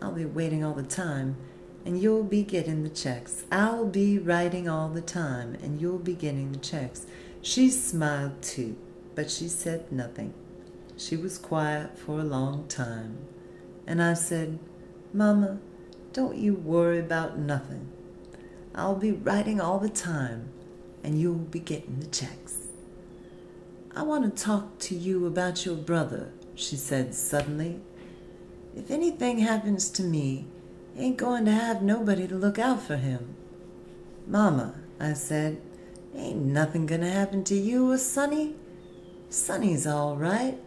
I'll be waiting all the time, and you'll be getting the checks. I'll be writing all the time, and you'll be getting the checks. She smiled too, but she said nothing. She was quiet for a long time. And I said, Mama, don't you worry about nothing. I'll be writing all the time, and you'll be getting the checks. I want to talk to you about your brother, she said suddenly. If anything happens to me, ain't going to have nobody to look out for him. Mama, I said, ain't nothing gonna happen to you or Sonny. Sonny's all right.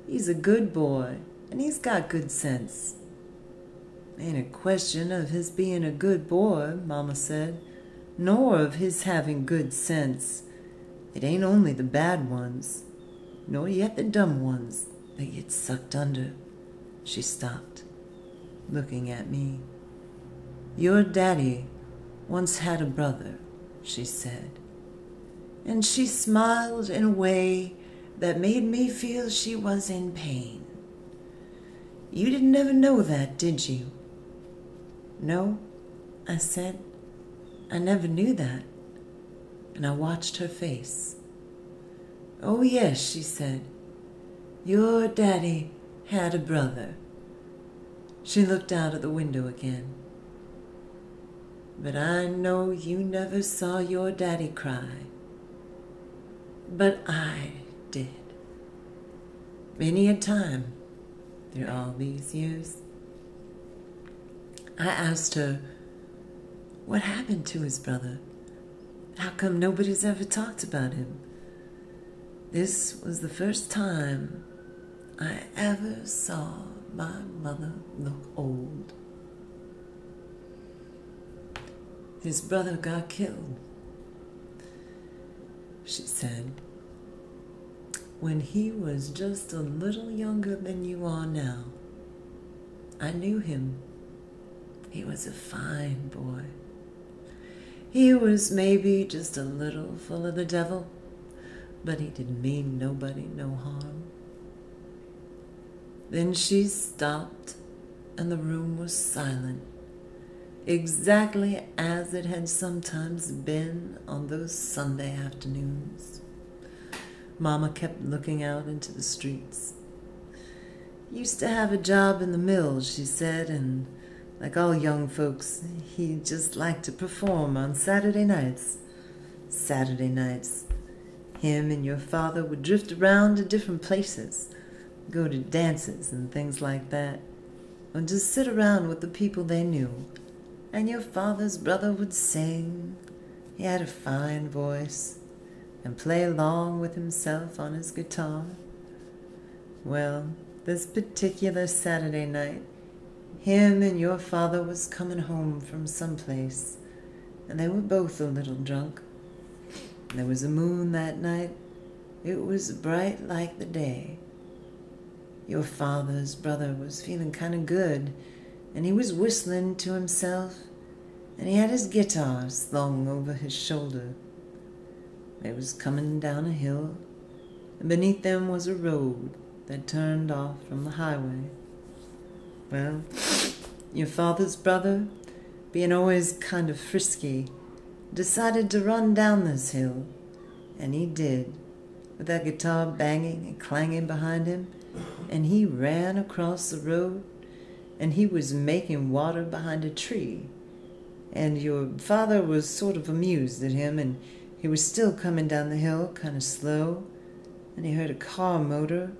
He's a good boy, and he's got good sense. Ain't a question of his being a good boy, Mama said, nor of his having good sense. It ain't only the bad ones, nor yet the dumb ones that get sucked under. She stopped, looking at me. Your daddy once had a brother, she said, and she smiled in a way that made me feel she was in pain. You didn't ever know that, did you? No, I said. I never knew that. And I watched her face. Oh, yes, she said. Your daddy had a brother. She looked out of the window again. But I know you never saw your daddy cry. But I did. Many a time through all these years. I asked her, what happened to his brother? How come nobody's ever talked about him? This was the first time I ever saw my mother look old. His brother got killed, she said, when he was just a little younger than you are now. I knew him. He was a fine boy. He was maybe just a little full of the devil, but he didn't mean nobody no harm. Then she stopped, and the room was silent, exactly as it had sometimes been on those Sunday afternoons. Mama kept looking out into the streets. Used to have a job in the mill, she said, and like all young folks, he just liked to perform on Saturday nights. Saturday nights, him and your father would drift around to different places, go to dances and things like that, or just sit around with the people they knew. And your father's brother would sing. He had a fine voice, and play along with himself on his guitar. Well, this particular Saturday night, him and your father was coming home from someplace, and they were both a little drunk. There was a moon that night. It was bright like the day. Your father's brother was feeling kind of good, and he was whistling to himself, and he had his guitar slung over his shoulder. They was coming down a hill, and beneath them was a road that turned off from the highway. Well, your father's brother, being always kind of frisky, decided to run down this hill, and he did, with that guitar banging and clanging behind him, and he ran across the road, and he was making water behind a tree, and your father was sort of amused at him, and he was still coming down the hill kind of slow, and he heard a car motor,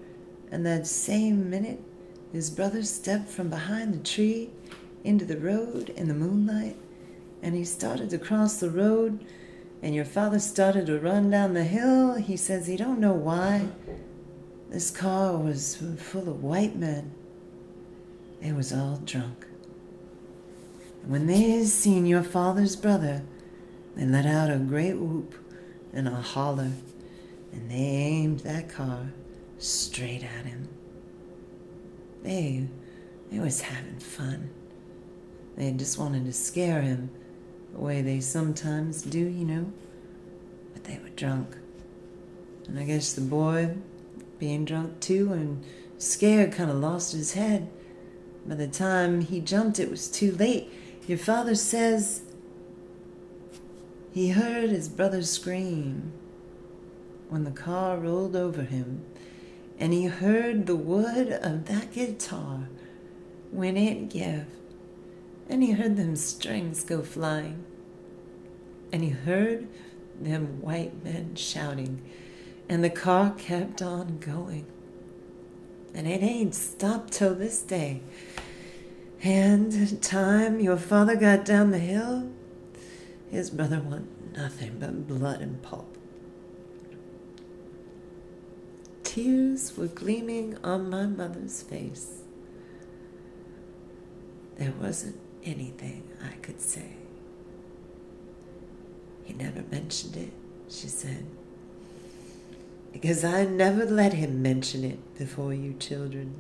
and that same minute his brother stepped from behind the tree into the road in the moonlight, and he started to cross the road, and your father started to run down the hill. He says he don't know why. This car was full of white men. They was all drunk. And when they seen your father's brother, they let out a great whoop and a holler, and they aimed that car straight at him. They was having fun. They just wanted to scare him the way they sometimes do, you know. But they were drunk. And I guess the boy, being drunk too and scared, kind of lost his head. By the time he jumped, it was too late. Your father says he heard his brother scream when the car rolled over him, and he heard the wood of that guitar when it gave, and he heard them strings go flying, and he heard them white men shouting, and the car kept on going. And it ain't stopped till this day. And time your father got down the hill, his brother wanted nothing but blood and pulp. Tears were gleaming on my mother's face. There wasn't anything I could say. He never mentioned it, she said, because I never let him mention it before you children.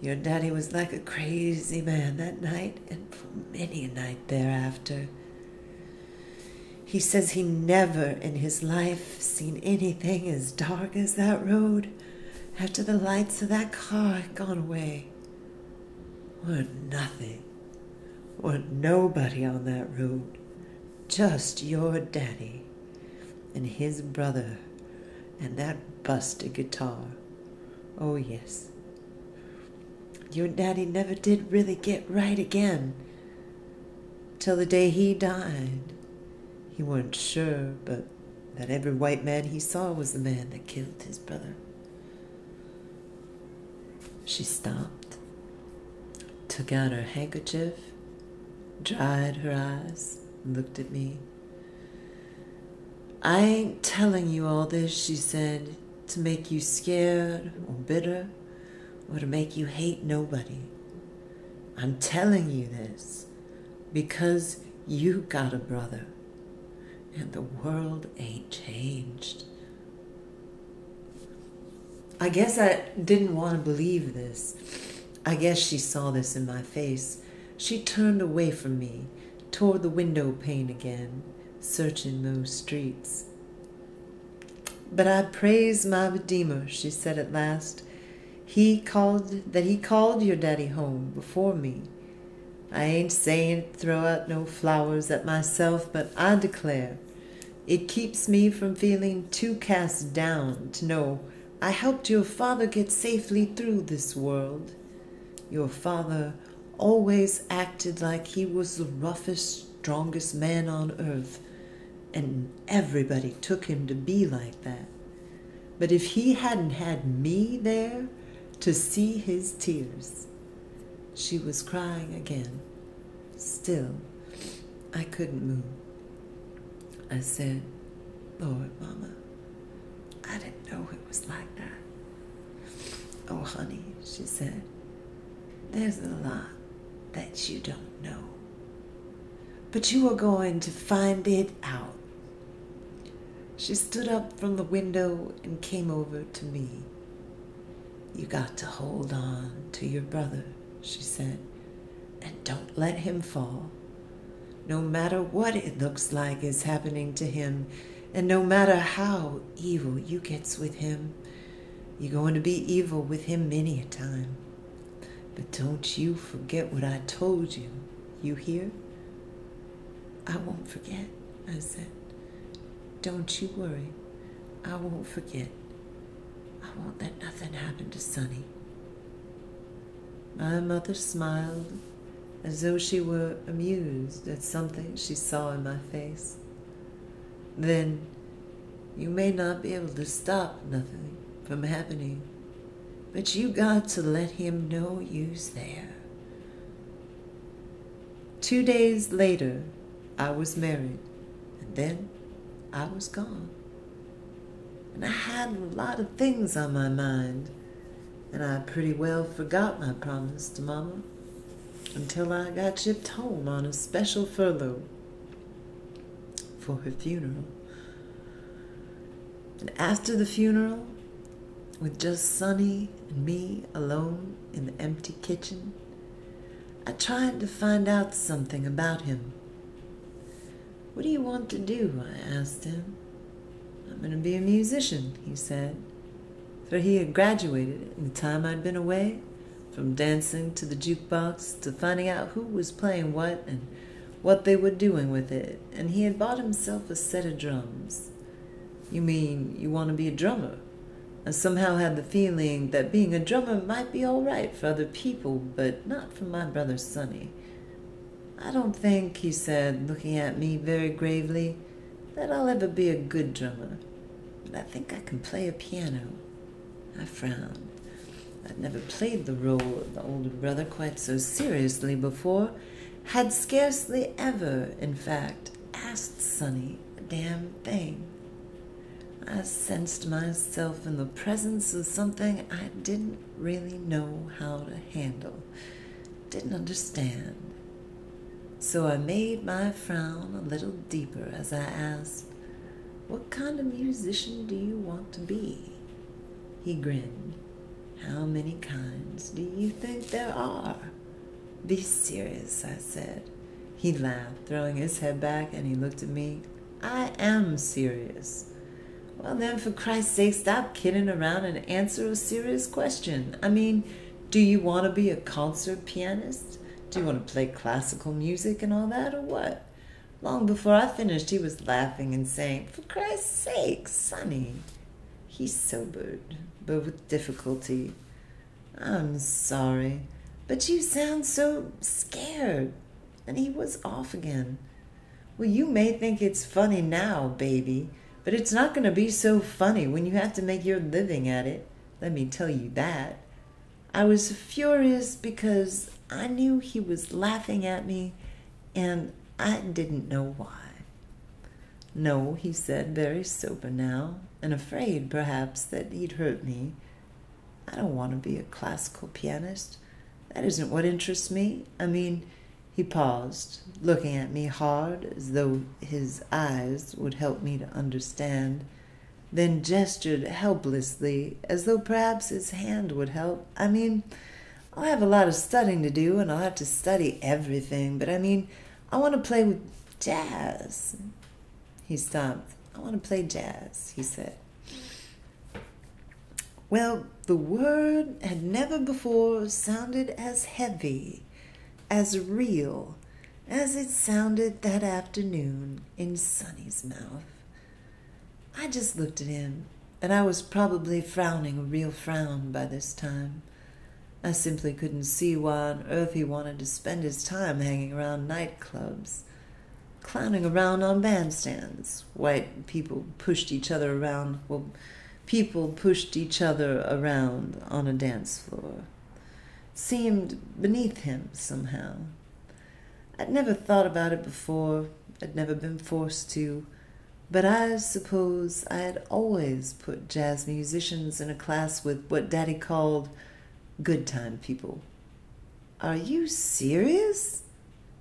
Your daddy was like a crazy man that night and for many a night thereafter. He says he never in his life seen anything as dark as that road after the lights of that car had gone away. Weren't nothing, weren't nobody on that road, just your daddy and his brother and that busted guitar. Oh, yes. Your daddy never did really get right again till the day he died. He weren't sure, but that every white man he saw was the man that killed his brother. She stopped, took out her handkerchief, dried her eyes, and looked at me. I ain't telling you all this, she said, to make you scared or bitter or to make you hate nobody. I'm telling you this because you got a brother and the world ain't changed. I guess I didn't want to believe this. I guess she saw this in my face. She turned away from me, toward the window pane again, searching those streets. But I praise my Redeemer, she said at last. He called your daddy home before me. I ain't saying throw out no flowers at myself, but I declare it keeps me from feeling too cast down to know I helped your father get safely through this world. Your father always acted like he was the roughest, strongest man on earth, and everybody took him to be like that. But if he hadn't had me there to see his tears, she was crying again. Still, I couldn't move. I said, Lord, Mama, I didn't know it was like that. Oh, honey, she said, there's a lot that you don't know, but you are going to find it out. She stood up from the window and came over to me. You got to hold on to your brother, she said, and don't let him fall. No matter what it looks like is happening to him, and no matter how evil you gets with him, you're going to be evil with him many a time. But don't you forget what I told you. You hear? I won't forget, I said. Don't you worry. I won't forget. I won't let nothing happen to Sonny. My mother smiled as though she were amused at something she saw in my face. Then, you may not be able to stop nothing from happening, but you got to let him know you's there. 2 days later, I was married, and Then I was gone. And I had a lot of things on my mind, and I pretty well forgot my promise to Mama until I got shipped home on a special furlough for her funeral. And after the funeral, with just Sonny and me alone in the empty kitchen, I tried to find out something about him. "What do you want to do?" I asked him. "I'm going to be a musician," he said, for he had graduated in the time I'd been away, from dancing to the jukebox to finding out who was playing what and what they were doing with it, and he had bought himself a set of drums. "You mean you want to be a drummer?" I somehow had the feeling that being a drummer might be all right for other people, but not for my brother Sonny. "I don't think," he said, looking at me very gravely, "that I'll ever be a good drummer, but I think I can play a piano." I frowned. I'd never played the role of the older brother quite so seriously before, had scarcely ever, in fact, asked Sonny a damn thing. I sensed myself in the presence of something I didn't really know how to handle, didn't understand. So I made my frown a little deeper as I asked, "What kind of musician do you want to be?" He grinned. "How many kinds do you think there are?" "Be serious," I said. He laughed, throwing his head back, and he looked at me. "I am serious." "Well then, for Christ's sake, stop kidding around and answer a serious question. I mean, do you want to be a concert pianist? Do you want to play classical music and all that, or what?" Long before I finished, he was laughing and saying, "For Christ's sake, Sonny." He sobered, but with difficulty. "I'm sorry, but you sound so scared." And he was off again. "Well, you may think it's funny now, baby, but it's not going to be so funny when you have to make your living at it. Let me tell you that." I was furious because I knew he was laughing at me, and I didn't know why. "No," he said, very sober now, and afraid, perhaps, that he'd hurt me. "I don't want to be a classical pianist. That isn't what interests me. I mean," he paused, looking at me hard, as though his eyes would help me to understand, then gestured helplessly, as though perhaps his hand would help. "I mean, I'll have a lot of studying to do, and I'll have to study everything, but I mean, I want to play with jazz." He stopped. "I want to play jazz," he said. Well, the word had never before sounded as heavy, as real, as it sounded that afternoon in Sonny's mouth. I just looked at him, and I was probably frowning a real frown by this time. I simply couldn't see why on earth he wanted to spend his time hanging around nightclubs, clowning around on bandstands. White people pushed each other around. Well, people pushed each other around on a dance floor. Seemed beneath him somehow. I'd never thought about it before. I'd never been forced to. But I suppose I had always put jazz musicians in a class with what Daddy called good time people. "Are you serious?"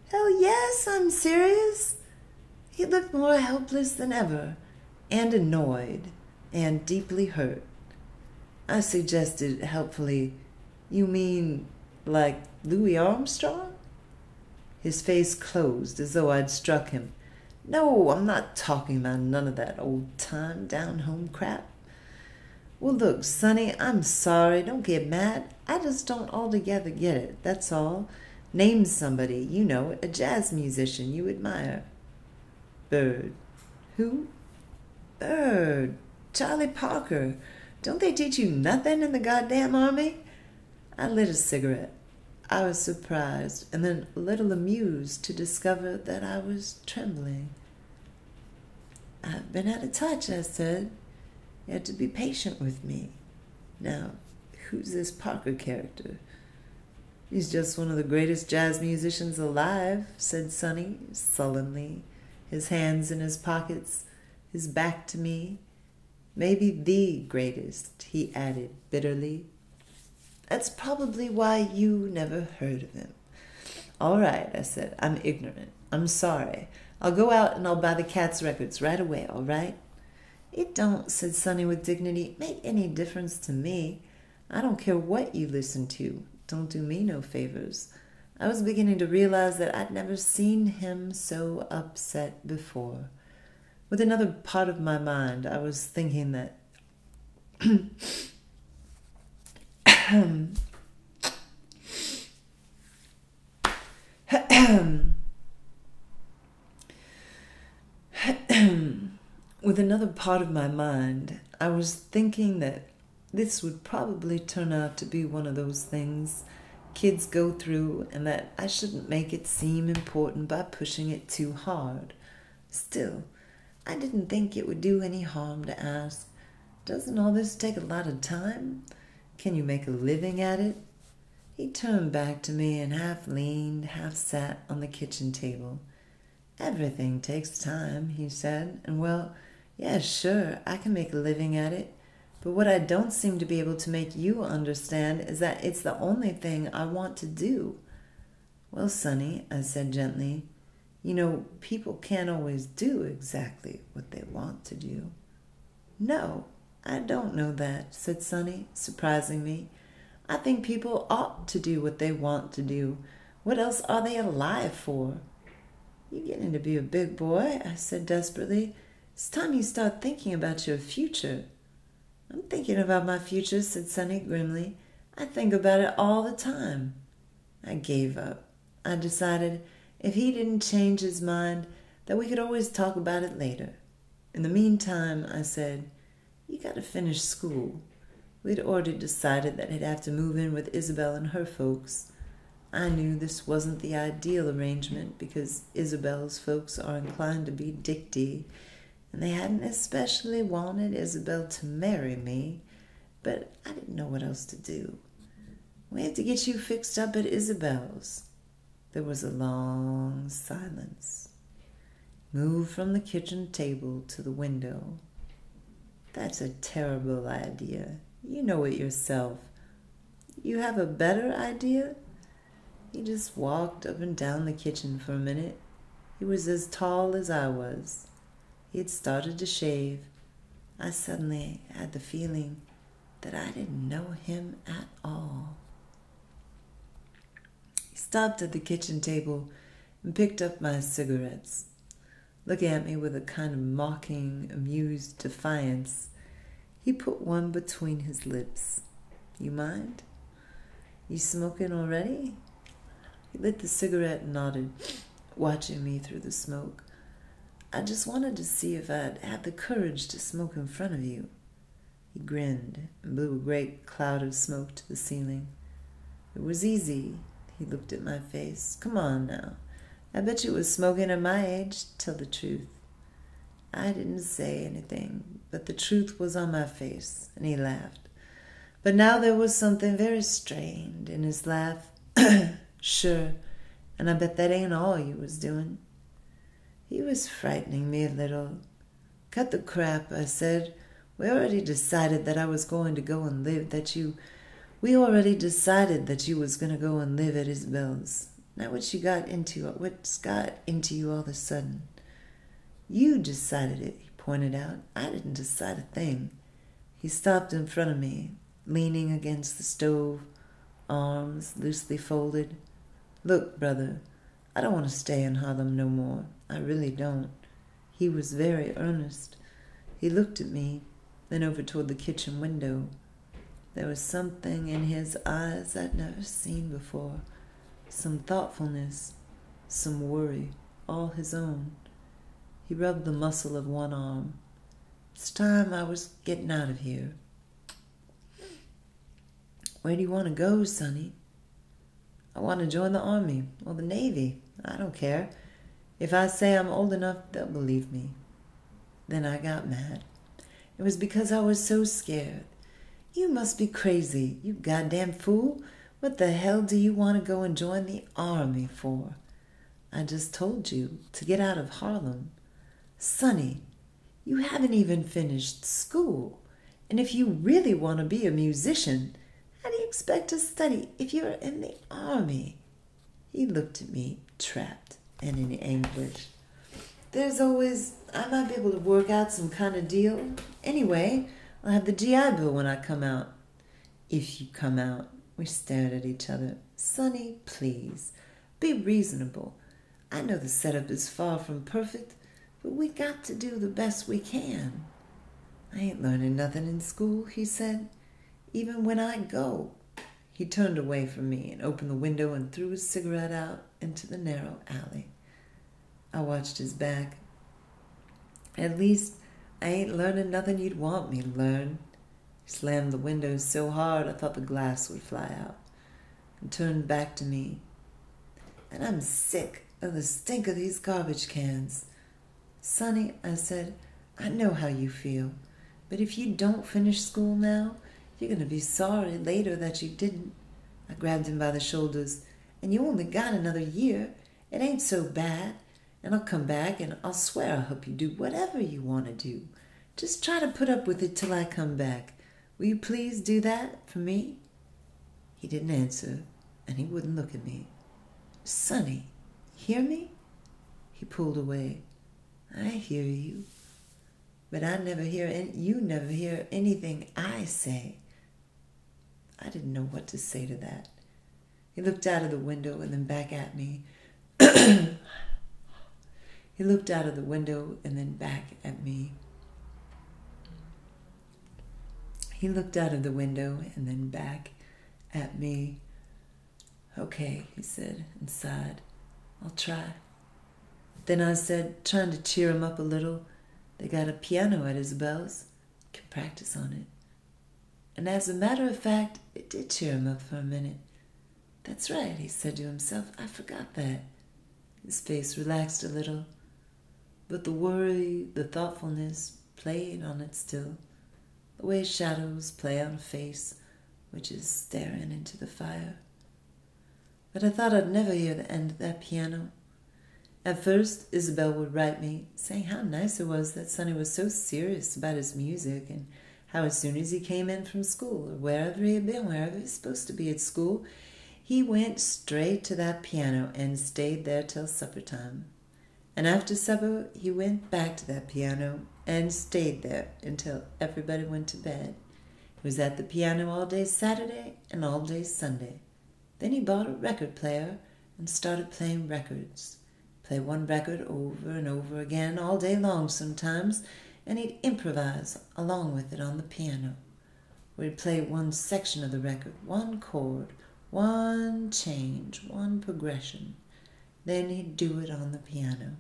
"Hell yes, I'm serious." He looked more helpless than ever, and annoyed, and deeply hurt. I suggested helpfully, "You mean like Louis Armstrong?" His face closed as though I'd struck him. "No, I'm not talking about none of that old-time, down-home crap." "Well, look, Sonny, I'm sorry. Don't get mad. I just don't altogether get it, that's all. Name somebody, you know, a jazz musician you admire." "Bird." "Who?" "Bird. Charlie Parker. Don't they teach you nothing in the goddamn army?" I lit a cigarette. I was surprised and then a little amused to discover that I was trembling. "I've been out of touch," I said. "You had to be patient with me. Now, who's this Parker character?" "He's just one of the greatest jazz musicians alive," said Sonny sullenly, his hands in his pockets, his back to me. Maybe the greatest, he added bitterly. That's probably why you never heard of him. All right, I said. I'm ignorant. I'm sorry. I'll go out and I'll buy the Cats records right away, all right? It don't, said Sonny with dignity, make any difference to me. I don't care what you listen to. Don't do me no favors. I was beginning to realize that I'd never seen him so upset before. With another part of my mind, I was thinking that with another part of my mind, I was thinking that this would probably turn out to be one of those things kids go through, and that I shouldn't make it seem important by pushing it too hard. Still, I didn't think it would do any harm to ask, doesn't all this take a lot of time? Can you make a living at it? He turned back to me and half leaned, half sat on the kitchen table. Everything takes time, he said, and well, yeah, sure, I can make a living at it. But what I don't seem to be able to make you understand is that it's the only thing I want to do. Well, Sonny, I said gently, you know, people can't always do exactly what they want to do. No, I don't know that, said Sonny, surprising me. I think people ought to do what they want to do. What else are they alive for? You're getting to be a big boy, I said desperately. It's time you start thinking about your future. I'm thinking about my future, said Sonny grimly. I think about it all the time. I gave up. I decided if he didn't change his mind, that we could always talk about it later. In the meantime, I said, you got to finish school. We'd already decided that he'd have to move in with Isabel and her folks. I knew this wasn't the ideal arrangement because Isabel's folks are inclined to be dicty, and they hadn't especially wanted Isabel to marry me, but I didn't know what else to do. We have to get you fixed up at Isabel's. There was a long silence. Moved from the kitchen table to the window. That's a terrible idea. You know it yourself. You have a better idea? He just walked up and down the kitchen for a minute. He was as tall as I was. He had started to shave. I suddenly had the feeling that I didn't know him at all. He stopped at the kitchen table and picked up my cigarettes. Looking at me with a kind of mocking, amused defiance, he put one between his lips. You mind? You smoking already? He lit the cigarette and nodded, watching me through the smoke. I just wanted to see if I'd have the courage to smoke in front of you. He grinned and blew a great cloud of smoke to the ceiling. It was easy. He looked at my face. Come on now. I bet you was smoking at my age. Tell the truth. I didn't say anything, but the truth was on my face, and he laughed. But now there was something very strained in his laugh. Sure, and I bet that ain't all you was doing. He was frightening me a little. Cut the crap, I said. We already decided that I was going to go and live, we already decided that you was going to go and live at Isabel's. Now what's got into you all of a sudden? You decided it, he pointed out. I didn't decide a thing. He stopped in front of me, leaning against the stove, arms loosely folded. Look, brother, I don't want to stay in Harlem no more. I really don't. He was very earnest. He looked at me, then over toward the kitchen window. There was something in his eyes I'd never seen before. Some thoughtfulness, some worry, all his own. He rubbed the muscle of one arm. It's time I was getting out of here. Where do you want to go, Sonny? I want to join the Army or the Navy. I don't care. If I say I'm old enough, they'll believe me. Then I got mad. It was because I was so scared. You must be crazy, you goddamn fool. What the hell do you want to go and join the Army for? I just told you, to get out of Harlem. "Sonny, you haven't even finished school. And if you really want to be a musician, how do you expect to study if you're in the army?" He looked at me, trapped and in anguish. I might be able to work out some kind of deal. Anyway, I'll have the GI Bill when I come out." "If you come out." We stared at each other. "Sonny, please, be reasonable. I know the setup is far from perfect, but we got to do the best we can." "I ain't learning nothing in school," he said. "Even when I go." He turned away from me and opened the window and threw his cigarette out into the narrow alley. I watched his back. "At least I ain't learning nothing you'd want me to learn." He slammed the window so hard I thought the glass would fly out, and turned back to me. "And I'm sick of the stink of these garbage cans." "Sonny," I said, "I know how you feel, but if you don't finish school now, you're going to be sorry later that you didn't." I grabbed him by the shoulders. "And you only got another year. It ain't so bad. And I'll come back, and I'll swear I'll help you do whatever you want to do. Just try to put up with it till I come back. Will you please do that for me?" He didn't answer, and he wouldn't look at me. "Sonny, hear me?" He pulled away. "I hear you, but you never hear anything I say." I didn't know what to say to that. He looked out of the window and then back at me. He looked out of the window and then back at me. He looked out of the window and then back at me. "Okay," he said and sighed. "I'll try." Then I said, trying to cheer him up a little, "They got a piano at Isabel's. You can practice on it." And as a matter of fact, it did cheer him up for a minute. "That's right," he said to himself. "I forgot that." His face relaxed a little, but the worry, the thoughtfulness played on it still, the way shadows play on a face which is staring into the fire. But I thought I'd never hear the end of that piano. At first, Isabel would write me, saying how nice it was that Sonny was so serious about his music, and how as soon as he came in from school, or wherever he had been, wherever he was supposed to be at school, he went straight to that piano and stayed there till supper time. And after supper, he went back to that piano and stayed there until everybody went to bed. He was at the piano all day Saturday and all day Sunday. Then he bought a record player and started playing records. Play one record over and over again all day long sometimes, and he'd improvise along with it on the piano. Or he'd play one section of the record, one chord, one change, one progression. Then he'd do it on the piano.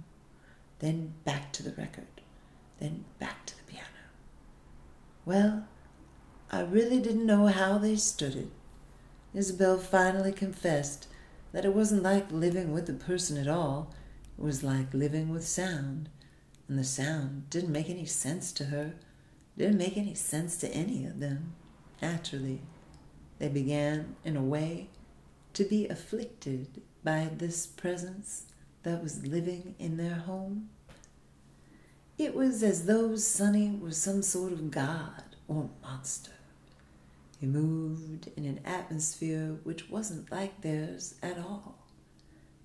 Then back to the record. Then back to the piano. Well, I really didn't know how they stood it. Isabel finally confessed that it wasn't like living with a person at all. It was like living with sound. And the sound didn't make any sense to her. Didn't make any sense to any of them. Naturally, they began, in a way, to be afflicted by this presence that was living in their home. It was as though Sonny was some sort of god or monster. He moved in an atmosphere which wasn't like theirs at all.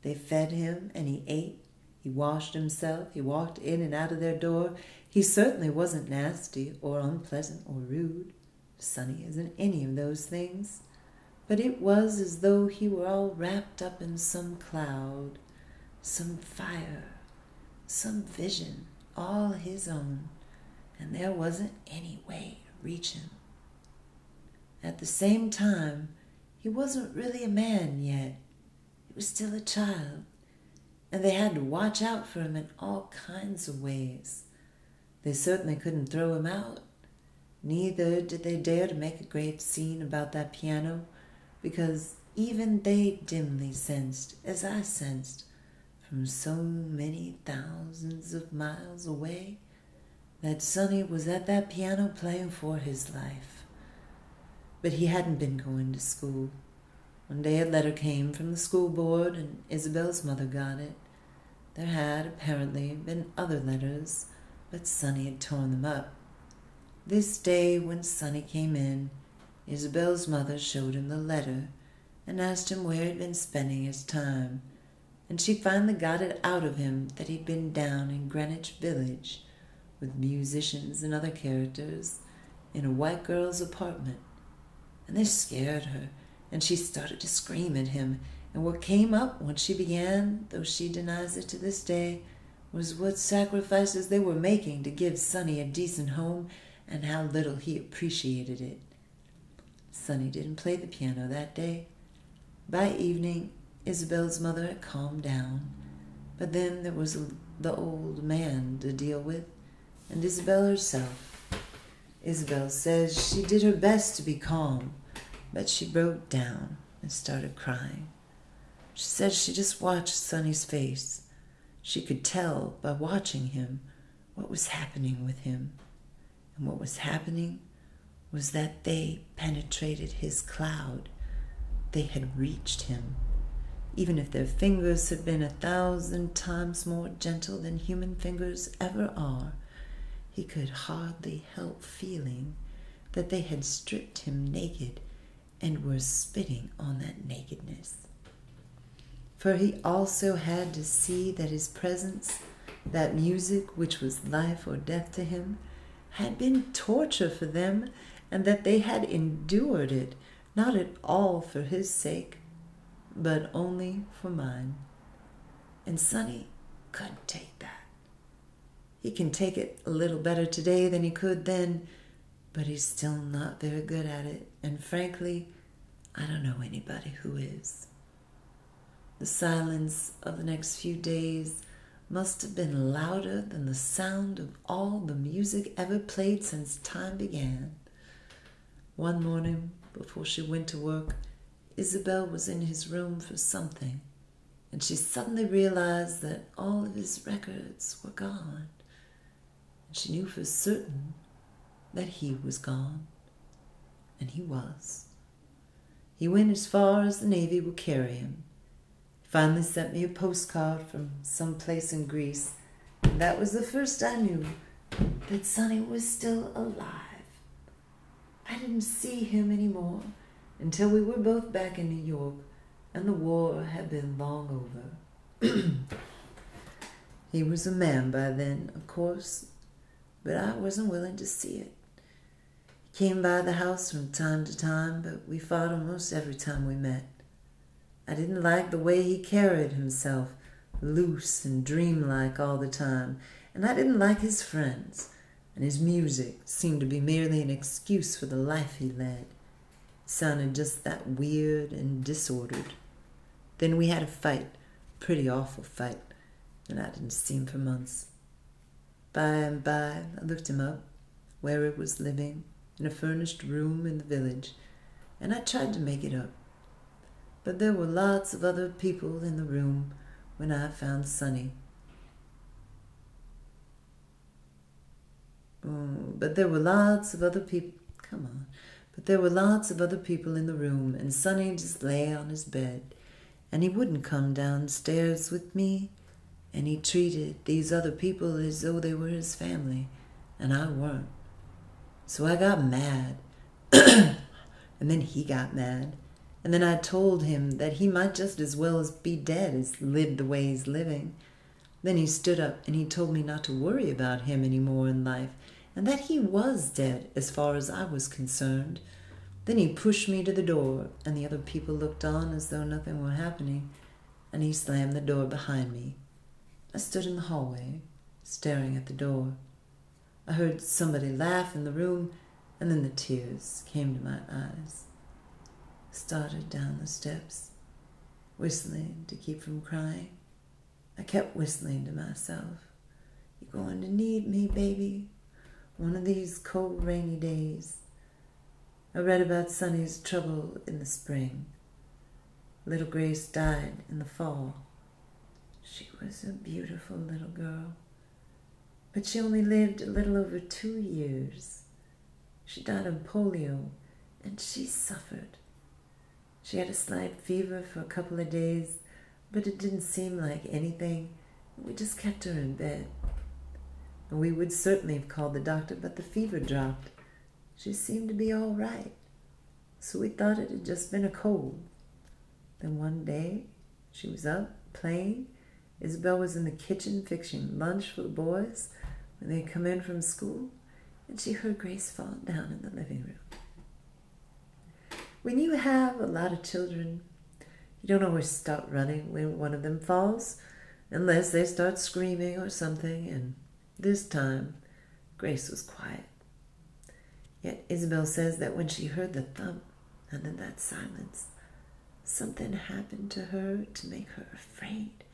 They fed him and he ate. He washed himself. He walked in and out of their door. He certainly wasn't nasty or unpleasant or rude. Sonny isn't any of those things. But it was as though he were all wrapped up in some cloud, some fire, some vision, all his own, and there wasn't any way to reach him. At the same time, he wasn't really a man yet. He was still a child, and they had to watch out for him in all kinds of ways. They certainly couldn't throw him out. Neither did they dare to make a great scene about that piano, because even they dimly sensed, as I sensed, from so many thousands of miles away, that Sonny was at that piano playing for his life. But he hadn't been going to school. One day a letter came from the school board, and Isabel's mother got it. There had apparently been other letters, but Sonny had torn them up. This day, when Sonny came in, Isabel's mother showed him the letter and asked him where he'd been spending his time, and she finally got it out of him that he'd been down in Greenwich Village with musicians and other characters in a white girl's apartment. And this scared her, and she started to scream at him, and what came up when she began, though she denies it to this day, was what sacrifices they were making to give Sonny a decent home and how little he appreciated it. Sonny didn't play the piano that day. By evening, Isabel's mother had calmed down, but then there was the old man to deal with, and Isabel herself. Isabel says she did her best to be calm, but she broke down and started crying. She says she just watched Sonny's face. She could tell by watching him what was happening with him. And what was happening was that they penetrated his cloud. They had reached him. Even if their fingers had been 1,000 times more gentle than human fingers ever are, he could hardly help feeling that they had stripped him naked and were spitting on that nakedness. For he also had to see that his presence, that music which was life or death to him, had been torture for them, and that they had endured it, not at all for his sake, but only for mine. And Sonny couldn't take that. He can take it a little better today than he could then, but he's still not very good at it, and frankly, I don't know anybody who is. The silence of the next few days must have been louder than the sound of all the music ever played since time began. One morning, before she went to work, Isabel was in his room for something, and she suddenly realized that all of his records were gone. And she knew for certain that he was gone, and he was. He went as far as the Navy would carry him. Finally sent me a postcard from some place in Greece, and that was the first I knew that Sonny was still alive. I didn't see him anymore until we were both back in New York, and the war had been long over. He was a man by then, of course, but I wasn't willing to see it. He came by the house from time to time, but we fought almost every time we met. I didn't like the way he carried himself, loose and dreamlike all the time, and I didn't like his friends, and his music seemed to be merely an excuse for the life he led. It sounded just that weird and disordered. Then we had a fight, a pretty awful fight, and I didn't see him for months. By and by, I looked him up, where he was living, in a furnished room in the village, and I tried to make it up. But there were lots of other people in the room when I found Sonny. But there were lots of other people in the room, and Sonny just lay on his bed, and he wouldn't come downstairs with me, and he treated these other people as though they were his family, and I weren't. So I got mad, and then he got mad. And then I told him that he might just as well as be dead as live the way he's living. Then he stood up and he told me not to worry about him anymore in life, and that he was dead as far as I was concerned. Then he pushed me to the door, and the other people looked on as though nothing were happening, and he slammed the door behind me. I stood in the hallway, staring at the door. I heard somebody laugh in the room, and then the tears came to my eyes. Started down the steps, whistling to keep from crying. I kept whistling to myself. You're going to need me, baby, one of these cold, rainy days. I read about Sonny's trouble in the spring. Little Grace died in the fall. She was a beautiful little girl, but she only lived a little over 2 years. She died of polio, and she suffered. She had a slight fever for a couple of days, but it didn't seem like anything, We just kept her in bed. And we would certainly have called the doctor, but the fever dropped. She seemed to be all right. So we thought it had just been a cold. Then one day, she was up, playing. Isabel was in the kitchen fixing lunch for the boys when they come in from school, and she heard Grace fall down in the living room. When you have a lot of children, you don't always start running when one of them falls, unless they start screaming or something, and this time, Grace was quiet. Yet Isabel says that when she heard the thump and in that silence, something happened to her to make her afraid,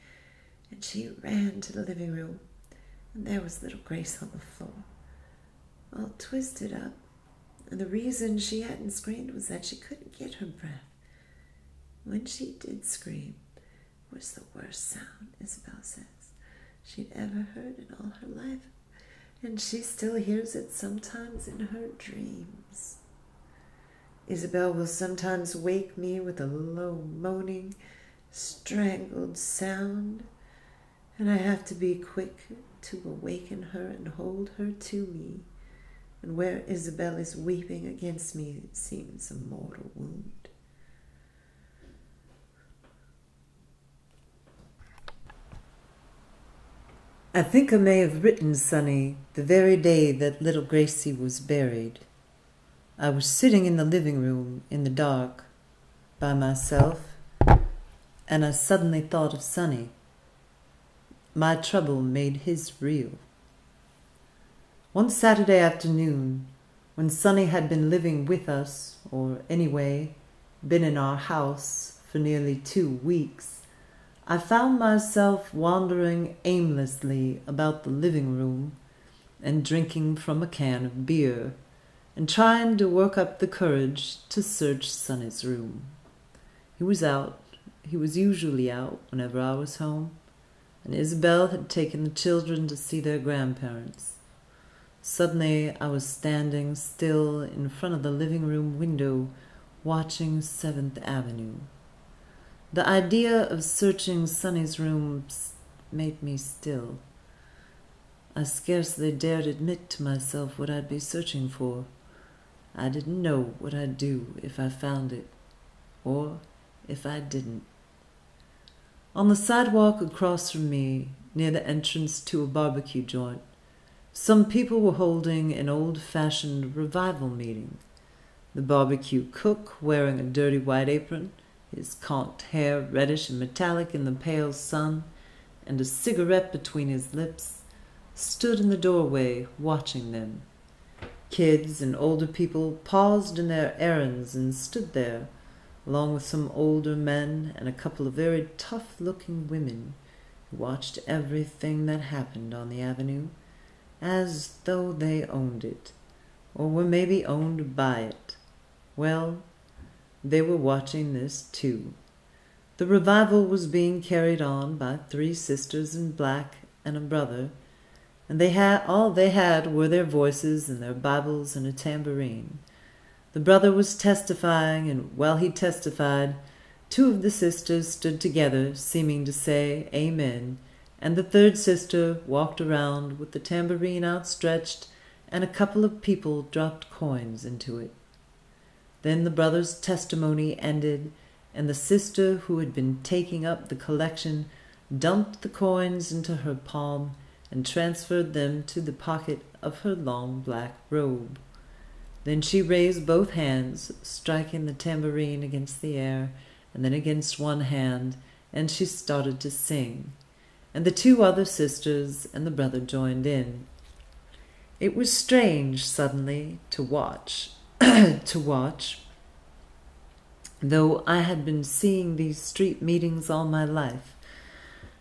and she ran to the living room, and there was little Grace on the floor, all twisted up, and the reason she hadn't screamed was that she couldn't get her breath. When she did scream, it was the worst sound, Isabel says, she'd ever heard in all her life, and she still hears it sometimes in her dreams. Isabel will sometimes wake me with a low moaning, strangled sound, and I have to be quick to awaken her and hold her to me, and where Isabel is weeping against me it seems a mortal wound. I think I may have written Sonny the very day that little Gracie was buried. I was sitting in the living room in the dark by myself, and I suddenly thought of Sonny. My trouble made his real. One Saturday afternoon, when Sonny had been living with us, or anyway, been in our house for nearly 2 weeks, I found myself wandering aimlessly about the living room and drinking from a can of beer and trying to work up the courage to search Sonny's room. He was out. He was usually out whenever I was home, and Isabel had taken the children to see their grandparents. Suddenly I was standing still in front of the living room window watching 7th Avenue. The idea of searching Sonny's room made me still. I scarcely dared admit to myself what I'd be searching for. I didn't know what I'd do if I found it, or if I didn't. On the sidewalk across from me, near the entrance to a barbecue joint, some people were holding an old-fashioned revival meeting. The barbecue cook, wearing a dirty white apron, his conked hair reddish and metallic in the pale sun, and a cigarette between his lips, stood in the doorway watching them. Kids and older people paused in their errands and stood there, along with some older men and a couple of very tough-looking women who watched everything that happened on the avenue as though they owned it, or were maybe owned by it. Well, they were watching this too. The revival was being carried on by 3 sisters in black and a brother, and all they had were their voices and their Bibles and a tambourine. The brother was testifying, and while he testified, 2 of the sisters stood together, seeming to say amen, and the 3rd sister walked around with the tambourine outstretched, and a couple of people dropped coins into it. Then the brother's testimony ended, and the sister who had been taking up the collection dumped the coins into her palm and transferred them to the pocket of her long black robe. Then she raised both hands, striking the tambourine against the air and then against one hand, and she started to sing, and the 2 other sisters and the brother joined in. It was strange suddenly to watch, though I had been seeing these street meetings all my life.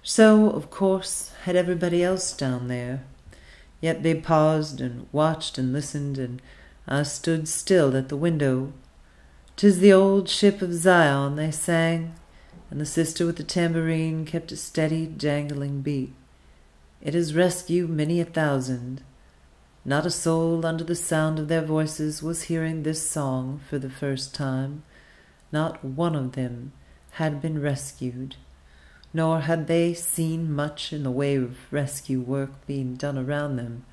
So, of course, had everybody else down there. Yet they paused and watched and listened, and I stood still at the window. "'Tis the old ship of Zion," they sang, and the sister with the tambourine kept a steady, jangling beat. "It has rescued many a thousand." Not a soul under the sound of their voices was hearing this song for the first time. Not one of them had been rescued. nor had they seen much in the way of rescue work being done around them.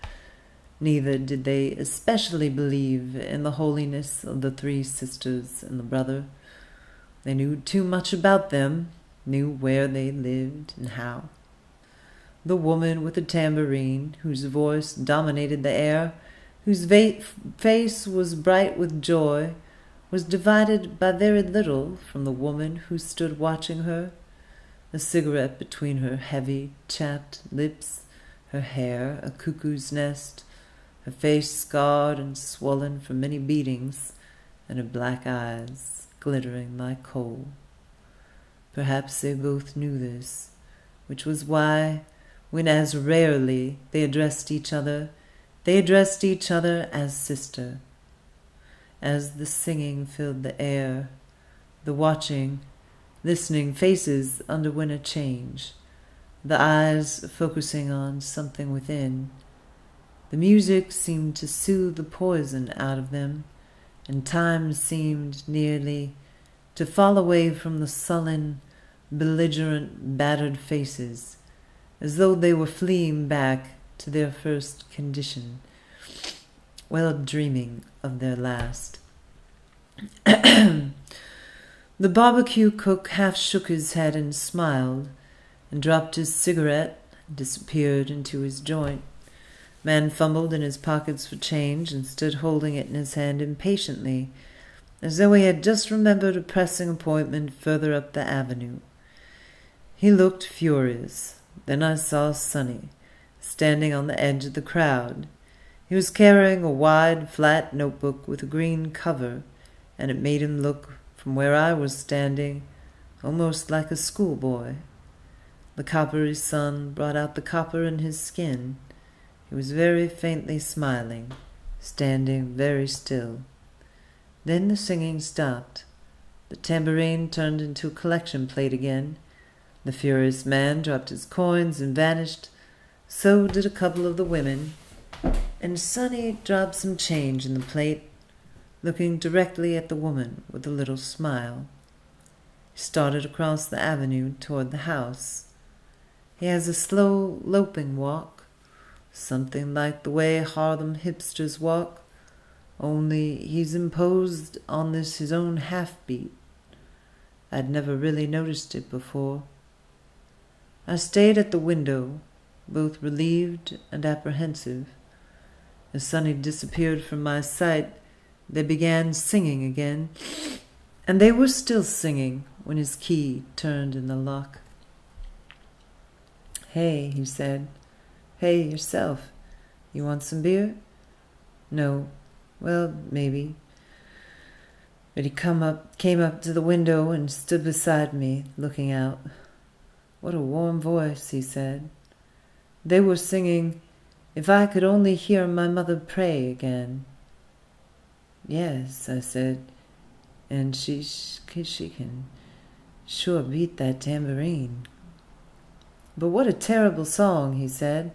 Neither did they especially believe in the holiness of the three sisters and the brother. They knew too much about them, knew where they lived and how. The woman with the tambourine, whose voice dominated the air, whose face was bright with joy, was divided by very little from the woman who stood watching her, a cigarette between her heavy, chapped lips, her hair a cuckoo's nest, her face scarred and swollen from many beatings, and her black eyes glittering like coal. Perhaps they both knew this, which was why, when as rarely they addressed each other as sister. As the singing filled the air, the watching, listening faces underwent a change, the eyes focusing on something within. The music seemed to soothe the poison out of them, and time seemed nearly to fall away from the sullen, belligerent, battered faces, as though they were fleeing back to their first condition, while dreaming of their last. The barbecue cook half shook his head and smiled, and dropped his cigarette and disappeared into his joint. Man fumbled in his pockets for change and stood holding it in his hand impatiently, as though he had just remembered a pressing appointment further up the avenue. He looked furious. Then I saw Sonny, standing on the edge of the crowd. He was carrying a wide, flat notebook with a green cover, and it made him look, from where I was standing, almost like a schoolboy. The coppery sun brought out the copper in his skin. He was very faintly smiling, standing very still. Then the singing stopped. The tambourine turned into a collection plate again. The furious man dropped his coins and vanished. So did a couple of the women, and Sonny dropped some change in the plate, looking directly at the woman with a little smile. He started across the avenue toward the house. He has a slow, loping walk, something like the way Harlem hipsters walk, only he's imposed on this his own half-beat. I'd never really noticed it before. I stayed at the window, both relieved and apprehensive. As Sonny disappeared from my sight, they began singing again, and they were still singing when his key turned in the lock. "Hey," he said. "Hey, yourself. You want some beer?" "No. Well, maybe." But he came up to the window and stood beside me, looking out. "What a warm voice," he said. "They were singing, 'If I could only hear my mother pray again.'" "Yes," I said, "and she can sure beat that tambourine." "But what a terrible song," he said,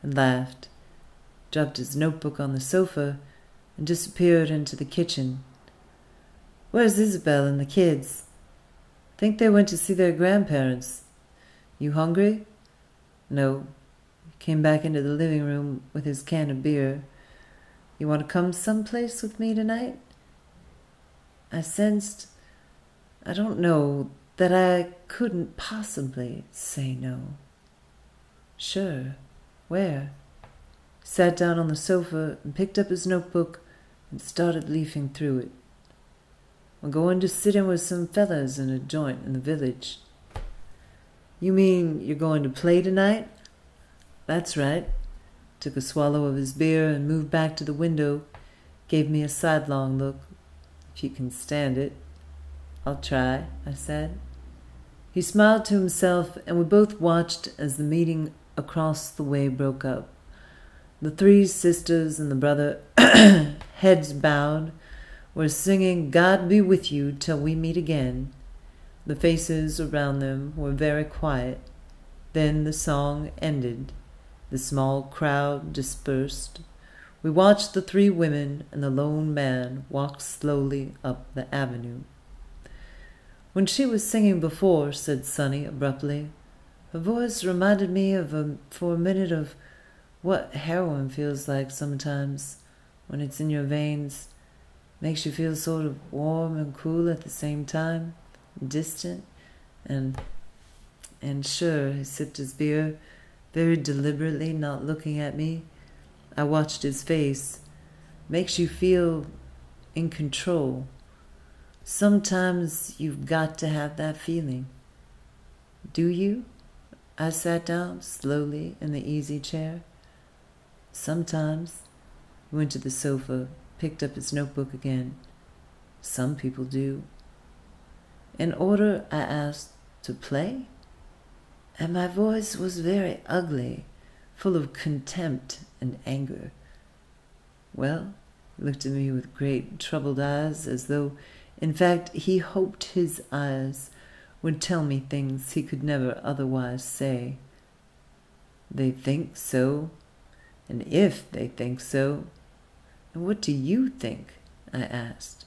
and laughed, dropped his notebook on the sofa, and disappeared into the kitchen. "Where's Isabel and the kids?" "Think they went to see their grandparents. You hungry?" "No." He came back into the living room with his can of beer. "You want to come someplace with me tonight?" I sensed, I don't know, that I couldn't possibly say no. "Sure. Where?" He sat down on the sofa and picked up his notebook and started leafing through it. "We're going to sit in with some fellas in a joint in the village." "You mean you're going to play tonight?" "That's right." Took a swallow of his beer and moved back to the window, gave me a sidelong look. "If you can stand it." "I'll try," I said. He smiled to himself, and we both watched as the meeting across the way broke up. The three sisters and the brother, heads bowed, were singing "God Be With You Till We Meet Again." The faces around them were very quiet. Then the song ended. The small crowd dispersed. We watched the three women and the lone man walk slowly up the avenue. "When she was singing before," said Sonny abruptly, Her voice reminded me for a minute of what heroin feels like sometimes when it's in your veins. Makes you feel sort of warm and cool at the same time, distant, and sure. He sipped his beer very deliberately, not looking at me. I watched his face. Makes you feel in control. Sometimes you've got to have that feeling. Do you? I sat down slowly in the easy chair. Sometimes. He went to the sofa, picked up his notebook again. Some people do. In order, I asked, to play? And my voice was very ugly, full of contempt and anger. Well, he looked at me with great troubled eyes, as though, in fact, he hoped his eyes would tell me things he could never otherwise say. They think so, and if they think so, and what do you think? I asked.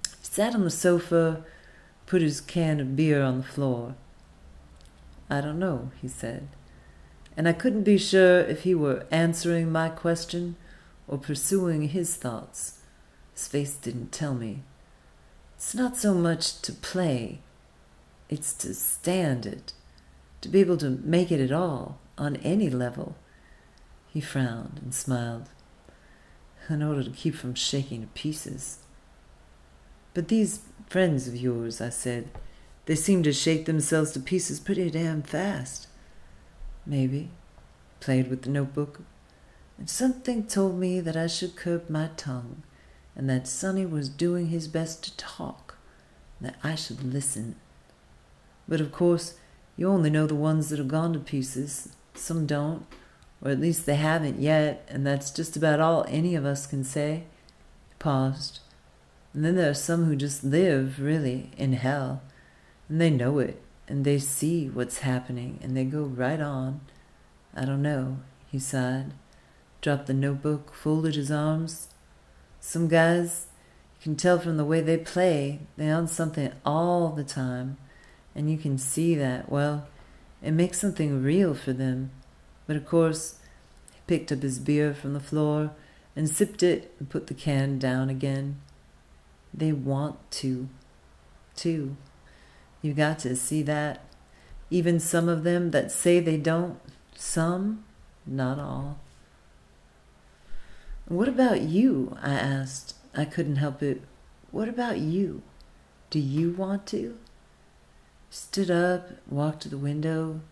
He sat on the sofa, put his can of beer on the floor. I don't know, he said, and I couldn't be sure if he were answering my question or pursuing his thoughts. His face didn't tell me. It's not so much to play, it's to stand it, to be able to make it at all, on any level. He frowned and smiled, in order to keep from shaking to pieces. But these friends of yours, I said, they seem to shake themselves to pieces pretty damn fast. Maybe. Played with the notebook, and something told me that I should curb my tongue, and that Sonny was doing his best to talk, and that I should listen. But of course, you only know the ones that have gone to pieces. Some don't, or at least they haven't yet, and that's just about all any of us can say. He paused. And then there are some who just live, really, in hell, and they know it, and they see what's happening, and they go right on. I don't know, he sighed, dropped the notebook, folded his arms. Some guys, you can tell from the way they play, they're on something all the time, and you can see that, well, it makes something real for them. But of course, he picked up his beer from the floor and sipped it and put the can down again. They want to, too. You got to see that. Even some of them that say they don't, some, not all. What about you? I asked. I couldn't help it. What about you? Do you want to? He stood up, walked to the window,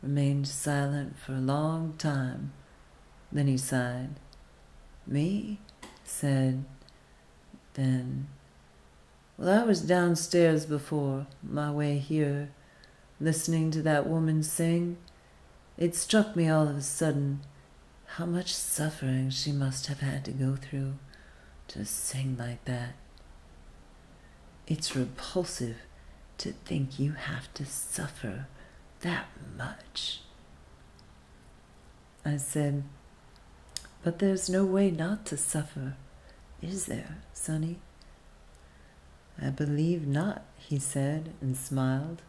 remained silent for a long time. Then he sighed. Me? Said. Then, well, I was downstairs before, my way here, listening to that woman sing. It struck me all of a sudden how much suffering she must have had to go through to sing like that. It's repulsive to think you have to suffer that much. I said, but there's no way not to suffer, is there, Sonny? I believe not, he said, and smiled.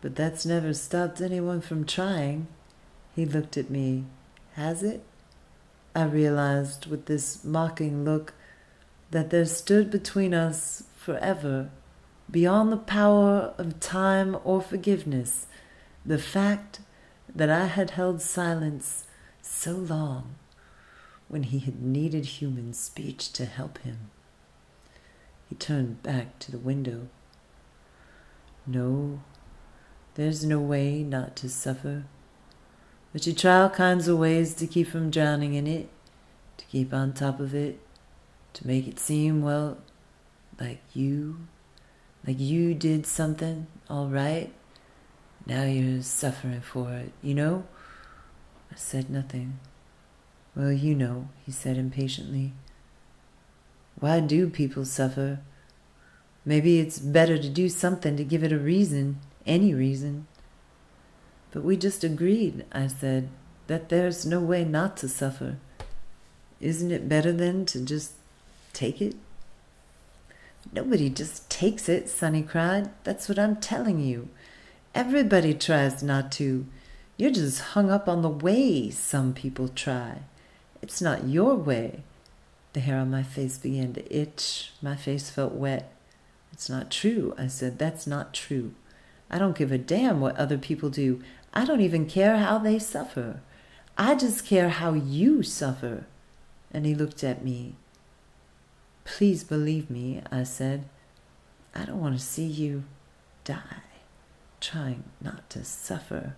But that's never stopped anyone from trying. He looked at me. Has it? I realized with this mocking look that there stood between us forever, beyond the power of time or forgiveness, the fact that I had held silence so long when he had needed human speech to help him. He turned back to the window. No, there's no way not to suffer. But you try all kinds of ways to keep from drowning in it, to keep on top of it, to make it seem, well, like you did something all right. Now you're suffering for it, you know? I said nothing. Well, you know, he said impatiently. Why do people suffer? Maybe it's better to do something to give it a reason, any reason. But we just agreed, I said, that there's no way not to suffer. Isn't it better then to just take it? Nobody just takes it, Sonny cried. That's what I'm telling you. Everybody tries not to. You're just hung up on the way some people try. It's not your way. The hair on my face began to itch. My face felt wet. It's not true, I said. That's not true. I don't give a damn what other people do. I don't even care how they suffer. I just care how you suffer. And he looked at me. Please believe me, I said. I don't want to see you die, trying not to suffer.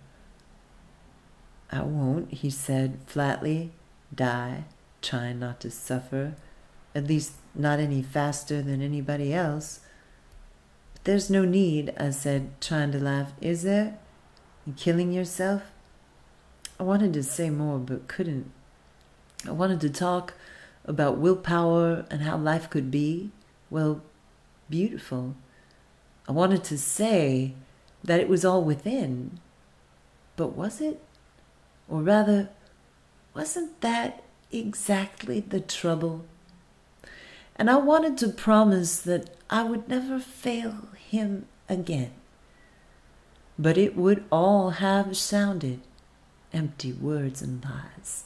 I won't, he said flatly, die, trying not to suffer, at least not any faster than anybody else. But there's no need, I said, trying to laugh. Is there? You killing yourself? I wanted to say more, but couldn't. I wanted to talk about willpower and how life could be, well, beautiful. I wanted to say that it was all within. But was it? Or rather, wasn't that exactly the trouble? And I wanted to promise that I would never fail him again. But it would all have sounded empty words and lies.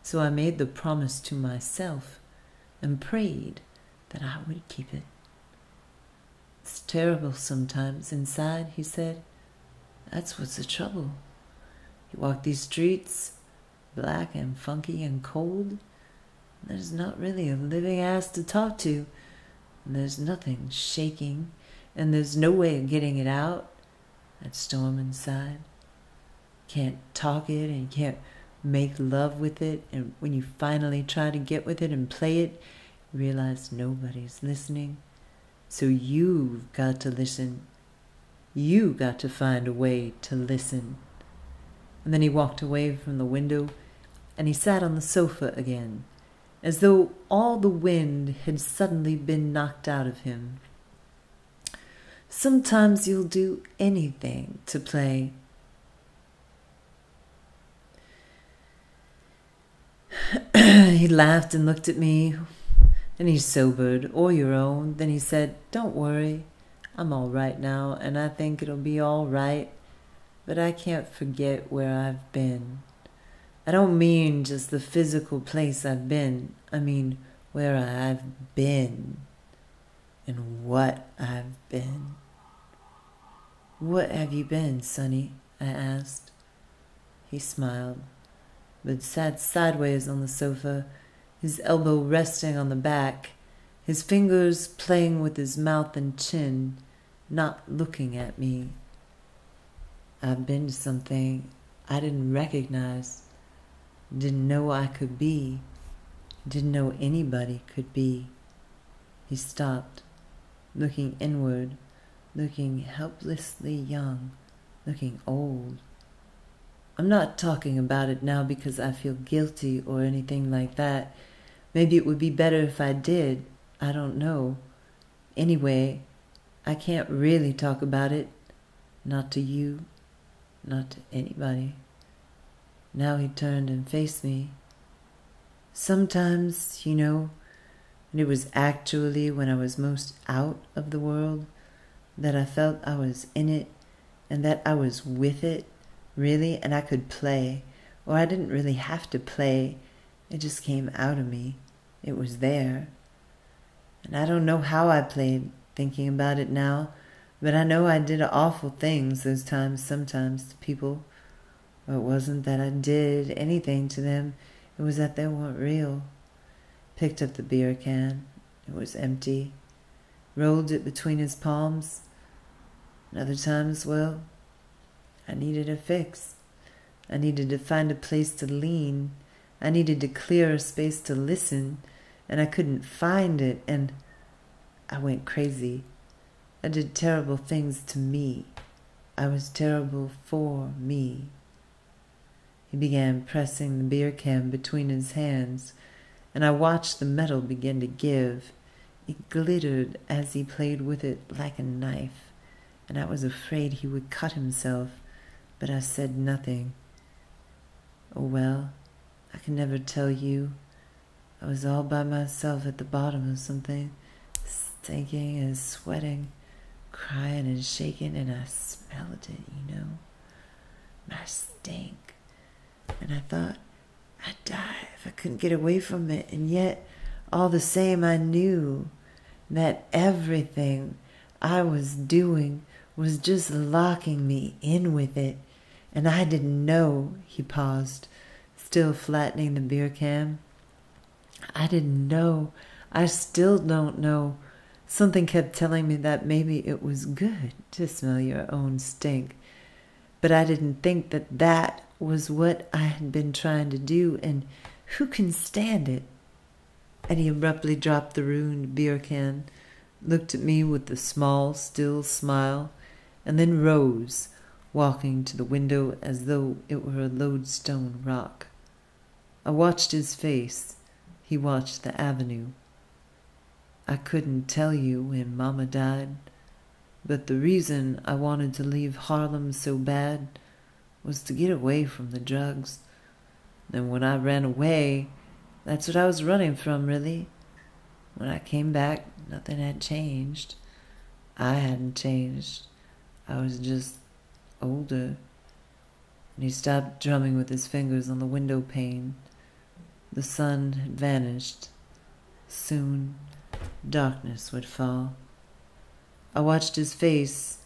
So I made the promise to myself and prayed that I would keep it. It's terrible sometimes inside, he said. That's what's the trouble. You walk these streets, black and funky and cold, and there's not really a living ass to talk to, and there's nothing shaking, and there's no way of getting it out. That storm inside. Can't talk it and you can't make love with it, and when you finally try to get with it and play it, you realize nobody's listening. So you've got to listen. You got to find a way to listen. And then he walked away from the window and he sat on the sofa again, as though all the wind had suddenly been knocked out of him. Sometimes you'll do anything to play. He laughed and looked at me, and he sobered, or your own. Then he said, don't worry, I'm all right now, and I think it'll be all right, but I can't forget where I've been. I don't mean just the physical place I've been. I mean where I've been and what I've been. What have you been, Sonny? I asked. He smiled, but sat sideways on the sofa, his elbow resting on the back, his fingers playing with his mouth and chin, not looking at me. I've been something I didn't recognize, didn't know I could be, didn't know anybody could be. He stopped, looking inward, looking helplessly young, looking old. I'm not talking about it now because I feel guilty or anything like that. Maybe it would be better if I did. I don't know. Anyway, I can't really talk about it. Not to you. Not to anybody. Now he turned and faced me. Sometimes, you know, and it was actually when I was most out of the world, that I felt I was in it and that I was with it, really, and I could play, or I didn't really have to play. It just came out of me. It was there. And I don't know how I played, thinking about it now, but I know I did awful things those times, sometimes, to people. Or it wasn't that I did anything to them, it was that they weren't real. Picked up the beer can. It was empty. Rolled it between his palms. And other times, well, I needed a fix. I needed to find a place to lean. I needed to clear a space to listen, and I couldn't find it, and I went crazy. I did terrible things to me. I was terrible for me. He began pressing the beer can between his hands, and I watched the metal begin to give. It glittered as he played with it like a knife, and I was afraid he would cut himself, but I said nothing. Oh well, I can never tell you. I was all by myself at the bottom of something, stinking and sweating, crying trembling and shaking, and I smelled it, my stink. And I thought, I'd die if I couldn't get away from it. And yet, all the same, I knew that everything I was doing was just locking me in with it. And I didn't know, he paused, still flattening the beer can. I didn't know. I still don't know. Something kept telling me that maybe it was good to smell your own stink. But I didn't think that that was what I had been trying to do, and who can stand it? And he abruptly dropped the ruined beer can, looked at me with a small, still smile, and then rose, walking to the window as though it were a lodestone rock. I watched his face. He watched the avenue. I couldn't tell you when Mama died, but the reason I wanted to leave Harlem so bad was to get away from the drugs. And when I ran away, that's what I was running from, really. When I came back, nothing had changed. I hadn't changed. I was just older. And he stopped drumming with his fingers on the window pane. The sun had vanished. Soon, darkness would fall. I watched his face.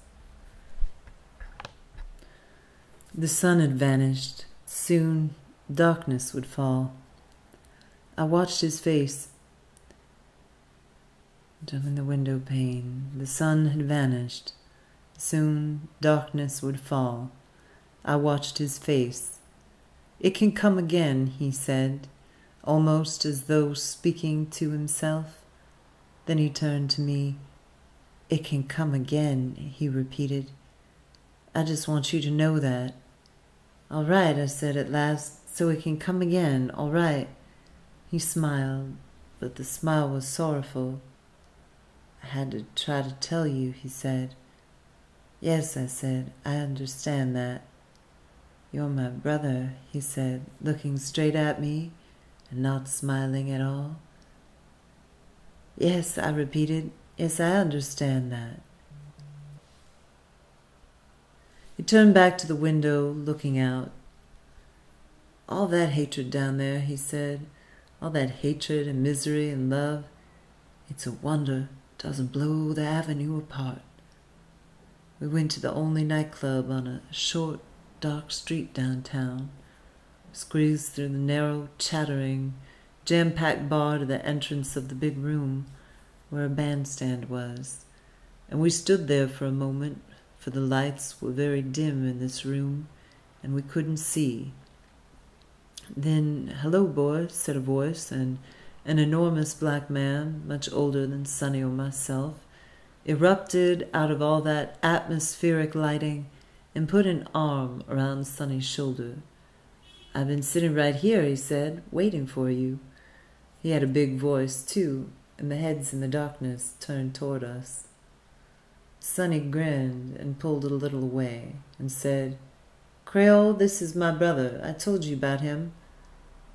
The sun had vanished. Soon, darkness would fall. I watched his face. Drumming the window pane. The sun had vanished. Soon, darkness would fall. I watched his face. It can come again, he said, almost as though speaking to himself. Then he turned to me. It can come again, he repeated. I just want you to know that. All right, I said at last, so it can come again, all right. He smiled, but the smile was sorrowful. I had to try to tell you, he said. Yes, I said, I understand that. You're my brother, he said, looking straight at me and not smiling at all. Yes, I repeated, yes, I understand that. He turned back to the window, looking out. All that hatred down there, he said, all that hatred and misery and love, it's a wonder it doesn't blow the avenue apart. We went to the only nightclub on a short, dark street downtown, squeezed through the narrow, chattering, jam-packed bar to the entrance of the big room where a bandstand was, and we stood there for a moment, for the lights were very dim in this room, and we couldn't see. Then, hello, boy, said a voice, and an enormous black man, much older than Sonny or myself, erupted out of all that atmospheric lighting and put an arm around Sonny's shoulder. I've been sitting right here, he said, waiting for you. He had a big voice, too, and the heads in the darkness turned toward us. Sonny grinned and pulled a little away and said, Creole, this is my brother. I told you about him.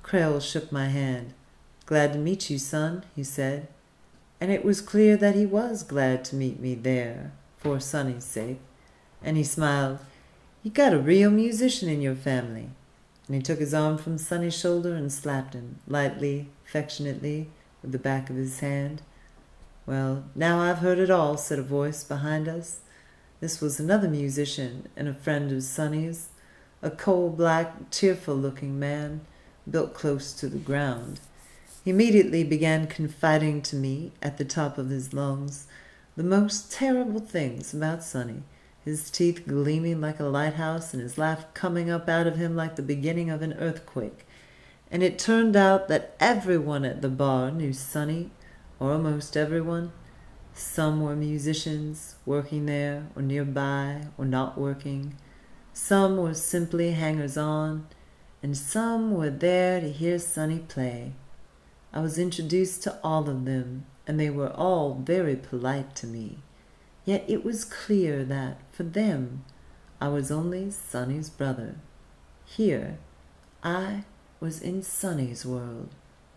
Creole shook my hand. Glad to meet you, son, he said. And it was clear that he was glad to meet me there, for Sonny's sake. And he smiled. You got a real musician in your family. And he took his arm from Sonny's shoulder and slapped him, lightly, affectionately, with the back of his hand. Well, now I've heard it all, said a voice behind us. This was another musician and a friend of Sonny's, a coal-black, cheerful-looking man, built close to the ground. He immediately began confiding to me, at the top of his lungs, the most terrible things about Sonny, his teeth gleaming like a lighthouse and his laugh coming up out of him like the beginning of an earthquake. And it turned out that everyone at the bar knew Sonny, or almost everyone. Some were musicians, working there, or nearby, or not working. Some were simply hangers-on, and some were there to hear Sonny play. I was introduced to all of them, and they were all very polite to me. Yet it was clear that, for them, I was only Sonny's brother. Here, I was in Sonny's world,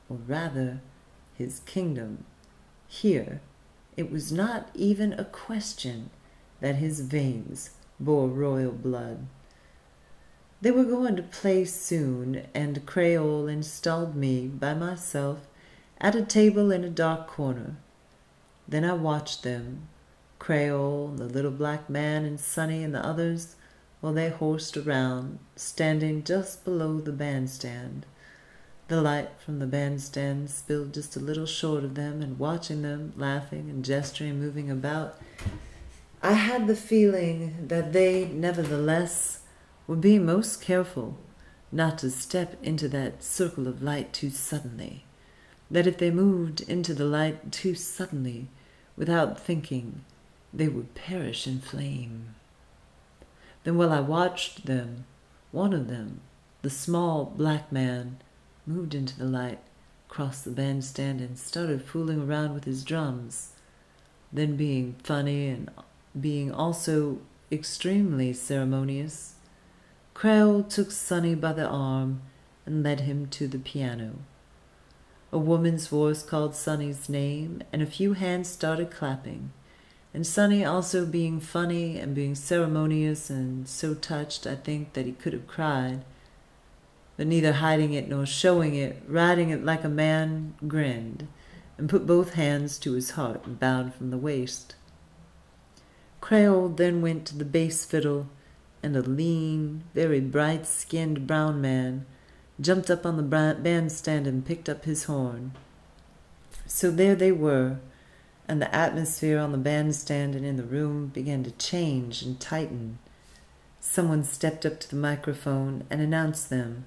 or rather, his kingdom. Here, it was not even a question. that his veins bore royal blood. They were going to play soon, and Creole installed me by myself at a table in a dark corner. Then I watched them, Creole, the little black man, and Sonny and the others, while they horsed around, standing just below the bandstand. The light from the bandstand spilled just a little short of them, and watching them, laughing and gesturing, moving about, I had the feeling that they, nevertheless, were being most careful not to step into that circle of light too suddenly, that if they moved into the light too suddenly, without thinking, they would perish in flame. Then while I watched them, one of them, the small black man, moved into the light, crossed the bandstand, and started fooling around with his drums. Then, being funny and being also extremely ceremonious, Creole took Sonny by the arm and led him to the piano. A woman's voice called Sonny's name, and a few hands started clapping. And Sonny, also being funny and being ceremonious and so touched, I think, that he could have cried, but neither hiding it nor showing it, riding it like a man, grinned, and put both hands to his heart and bowed from the waist. Creole then went to the bass fiddle, and a lean, very bright-skinned brown man jumped up on the bandstand and picked up his horn. So there they were, and the atmosphere on the bandstand and in the room began to change and tighten. Someone stepped up to the microphone and announced them.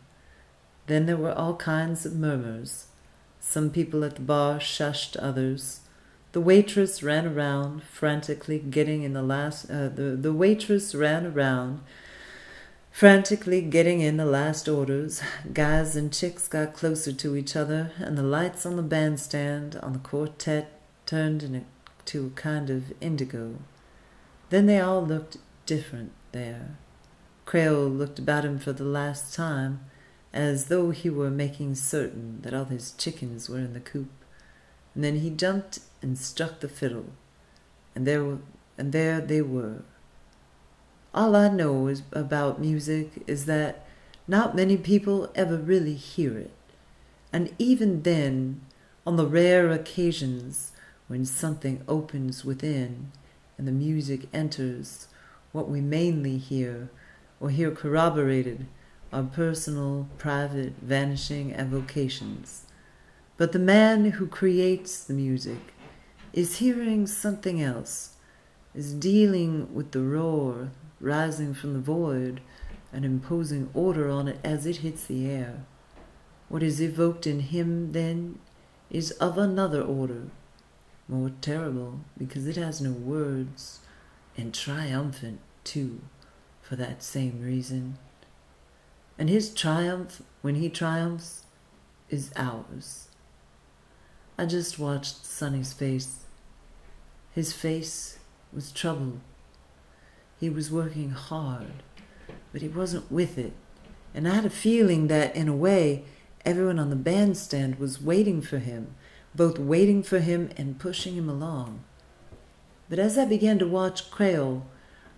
Then there were all kinds of murmurs. Some people at the bar shushed others. The waitress ran around, frantically getting in the last orders. Guys and chicks got closer to each other, and the lights on the bandstand on the quartet turned into a kind of indigo. Then they all looked different there. Creole looked about him for the last time, as though he were making certain that all his chickens were in the coop. And then he jumped and struck the fiddle, and there they were. All I know about music is that not many people ever really hear it, and even then, on the rare occasions when something opens within and the music enters, what we mainly hear or hear corroborated are personal, private, vanishing evocations. But the man who creates the music is hearing something else, is dealing with the roar rising from the void and imposing order on it as it hits the air. What is evoked in him, then, is of another order, more terrible because it has no words, and triumphant, too, for that same reason. And his triumph, when he triumphs, is ours. I just watched Sonny's face. His face was troubled. He was working hard, but he wasn't with it. And I had a feeling that, in a way, everyone on the bandstand was waiting for him, both waiting for him and pushing him along. But as I began to watch Creole,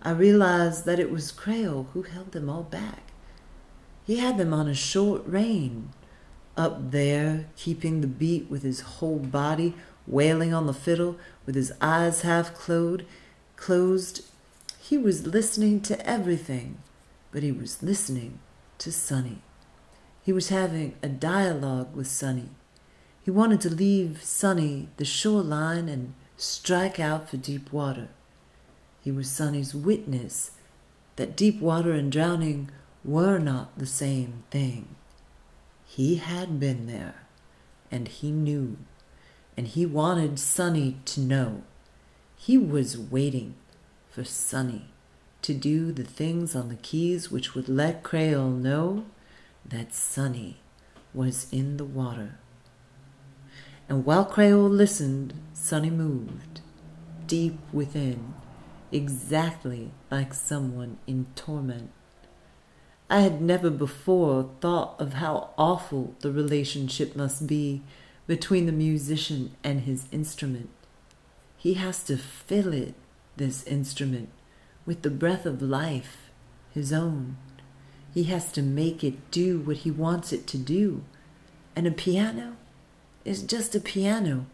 I realized that it was Creole who held them all back. He had them on a short rein, up there, keeping the beat with his whole body, wailing on the fiddle, with his eyes half closed. He was listening to everything, but he was listening to Sonny. He was having a dialogue with Sonny. He wanted to leave Sonny the shoreline and strike out for deep water. He was Sonny's witness that deep water and drowning were not the same thing. He had been there, and he knew, and he wanted Sonny to know. He was waiting for Sonny to do the things on the keys which would let Creole know that Sonny was in the water. And while Creole listened, Sonny moved, deep within, exactly like someone in torment. I had never before thought of how awful the relationship must be between the musician and his instrument. He has to fill it, this instrument, with the breath of life, his own. He has to make it do what he wants it to do. And a piano is just a piano.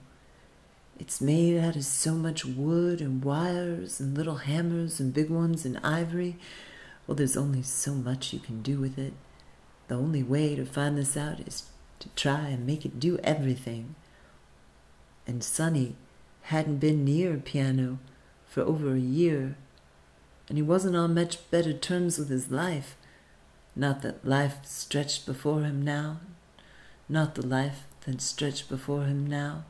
It's made out of so much wood and wires and little hammers and big ones and ivory. Well, there's only so much you can do with it. The only way to find this out is to try and make it do everything. And Sonny hadn't been near a piano for over a year, and he wasn't on much better terms with his life. Not that life stretched before him now. Not the life that stretched before him now.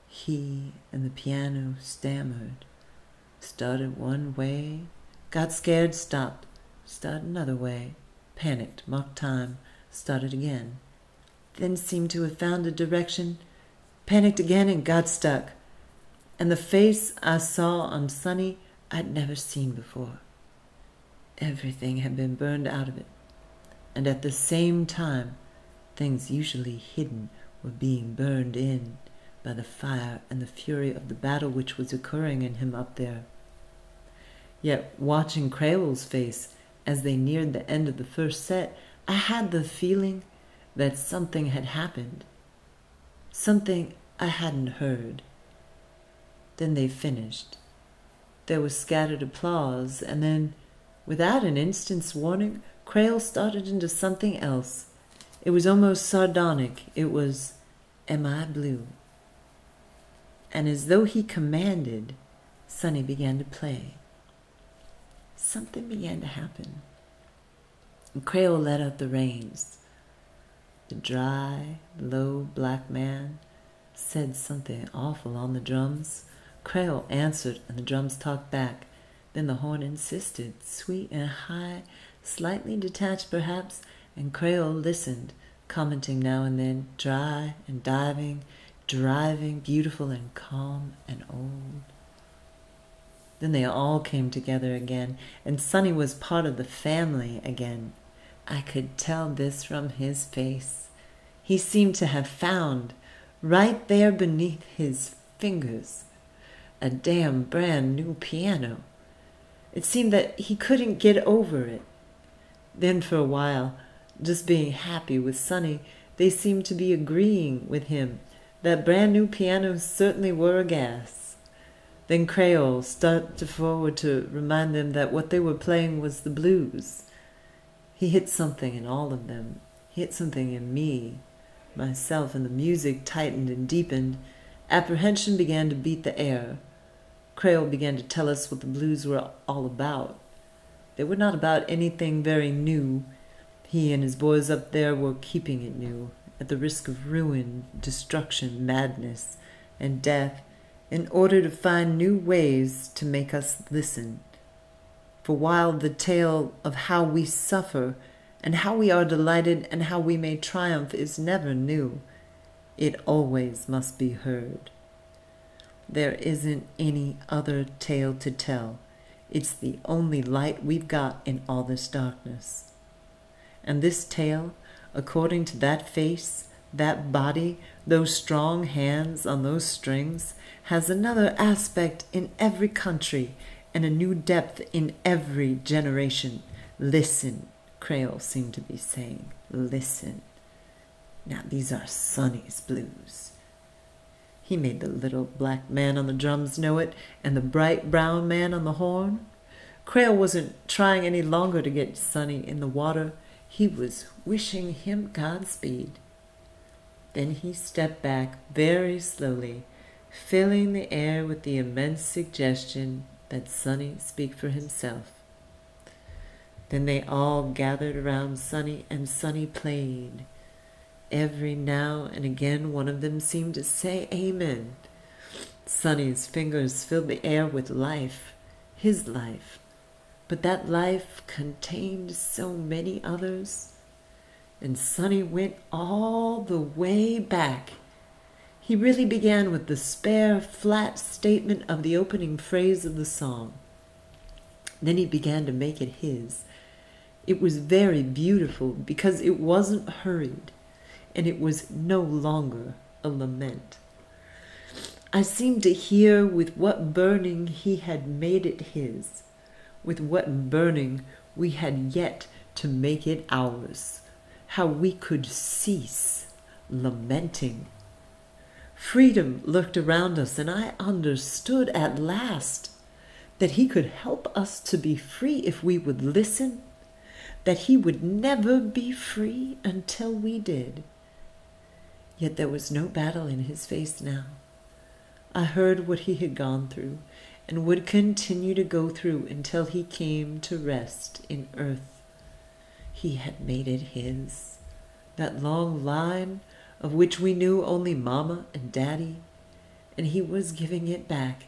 He and the piano stammered. Started one way, got scared, stopped. Started another way, panicked, marked time, started again. Then seemed to have found a direction, panicked again and got stuck. And the face I saw on Sonny I'd never seen before. Everything had been burned out of it. And at the same time, things usually hidden were being burned in by the fire and the fury of the battle which was occurring in him up there. Yet, watching Creole's face as they neared the end of the first set, I had the feeling that something had happened. Something I hadn't heard. Then they finished. There was scattered applause, and then, without an instant's warning, Creole started into something else. It was almost sardonic. It was, "Am I blue?" And as though he commanded, Sonny began to play. Something began to happen. And Creole let out the reins. The dry, low black man said something awful on the drums. Creole answered, and the drums talked back. Then the horn insisted, sweet and high, slightly detached perhaps, and Creole listened, commenting now and then, dry and diving, driving, beautiful and calm and old. Then they all came together again, and Sonny was part of the family again. I could tell this from his face. He seemed to have found, right there beneath his fingers, a damn brand new piano. It seemed that he couldn't get over it. Then for a while, just being happy with Sonny, they seemed to be agreeing with him that brand new pianos certainly were a gas. Then Creole started forward to remind them that what they were playing was the blues. He hit something in all of them. He hit something in me, myself, and the music tightened and deepened. Apprehension began to beat the air. Creole began to tell us what the blues were all about. They were not about anything very new. He and his boys up there were keeping it new, at the risk of ruin, destruction, madness, and death, in order to find new ways to make us listen. For while the tale of how we suffer, and how we are delighted, and how we may triumph is never new, it always must be heard. There isn't any other tale to tell. It's the only light we've got in all this darkness. And this tale, according to that face, that body, those strong hands on those strings, has another aspect in every country and a new depth in every generation. Listen, Creole seemed to be saying, listen. Now these are Sonny's blues. He made the little black man on the drums know it, and the bright brown man on the horn. Creole wasn't trying any longer to get Sonny in the water. He was wishing him Godspeed. Then he stepped back very slowly, filling the air with the immense suggestion that Sonny speak for himself. Then they all gathered around Sonny, and Sonny played. Every now and again one of them seemed to say amen. Sonny's fingers filled the air with life, his life. But that life contained so many others. And Sonny went all the way back. He really began with the spare, flat statement of the opening phrase of the song. Then he began to make it his. It was very beautiful because it wasn't hurried, and it was no longer a lament. I seemed to hear with what burning he had made it his. with what burning we had yet to make it ours, how we could cease lamenting. Freedom lurked around us, and I understood at last that he could help us to be free if we would listen, that he would never be free until we did. Yet there was no battle in his face now. I heard what he had gone through and would continue to go through until he came to rest in earth. He had made it his, that long line of which we knew only Mama and Daddy, and he was giving it back,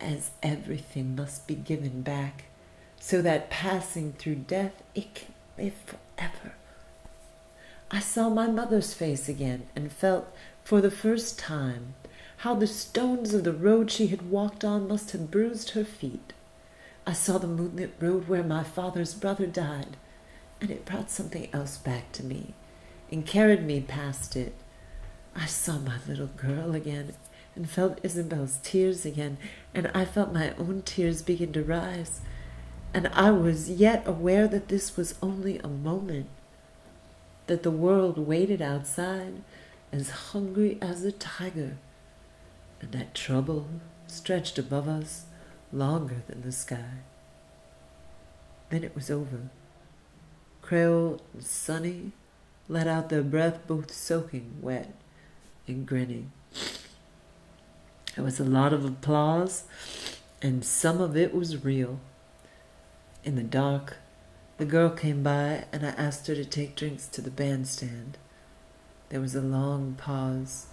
as everything must be given back, so that passing through death it can live forever. I saw my mother's face again and felt for the first time how the stones of the road she had walked on must have bruised her feet. I saw the moonlit road where my father's brother died, and it brought something else back to me and carried me past it. I saw my little girl again and felt Isabel's tears again, and I felt my own tears begin to rise, and I was yet aware that this was only a moment, that the world waited outside as hungry as a tiger, and that trouble stretched above us longer than the sky. Then it was over. Creole and Sonny let out their breath, both soaking wet and grinning. There was a lot of applause, and some of it was real. In the dark, the girl came by, and I asked her to take drinks to the bandstand. There was a long pause,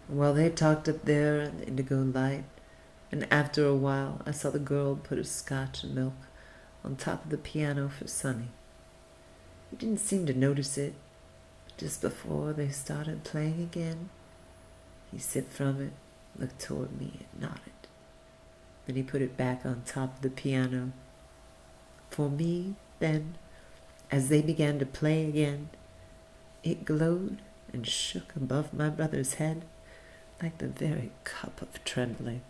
and while they talked up there in the indigo light, and after a while I saw the girl put a scotch and milk on top of the piano for Sonny. He didn't seem to notice it. Just before they started playing again, he sipped from it, looked toward me, and nodded. Then he put it back on top of the piano. For me, then, as they began to play again, it glowed and shook above my brother's head like the very cup of trembling.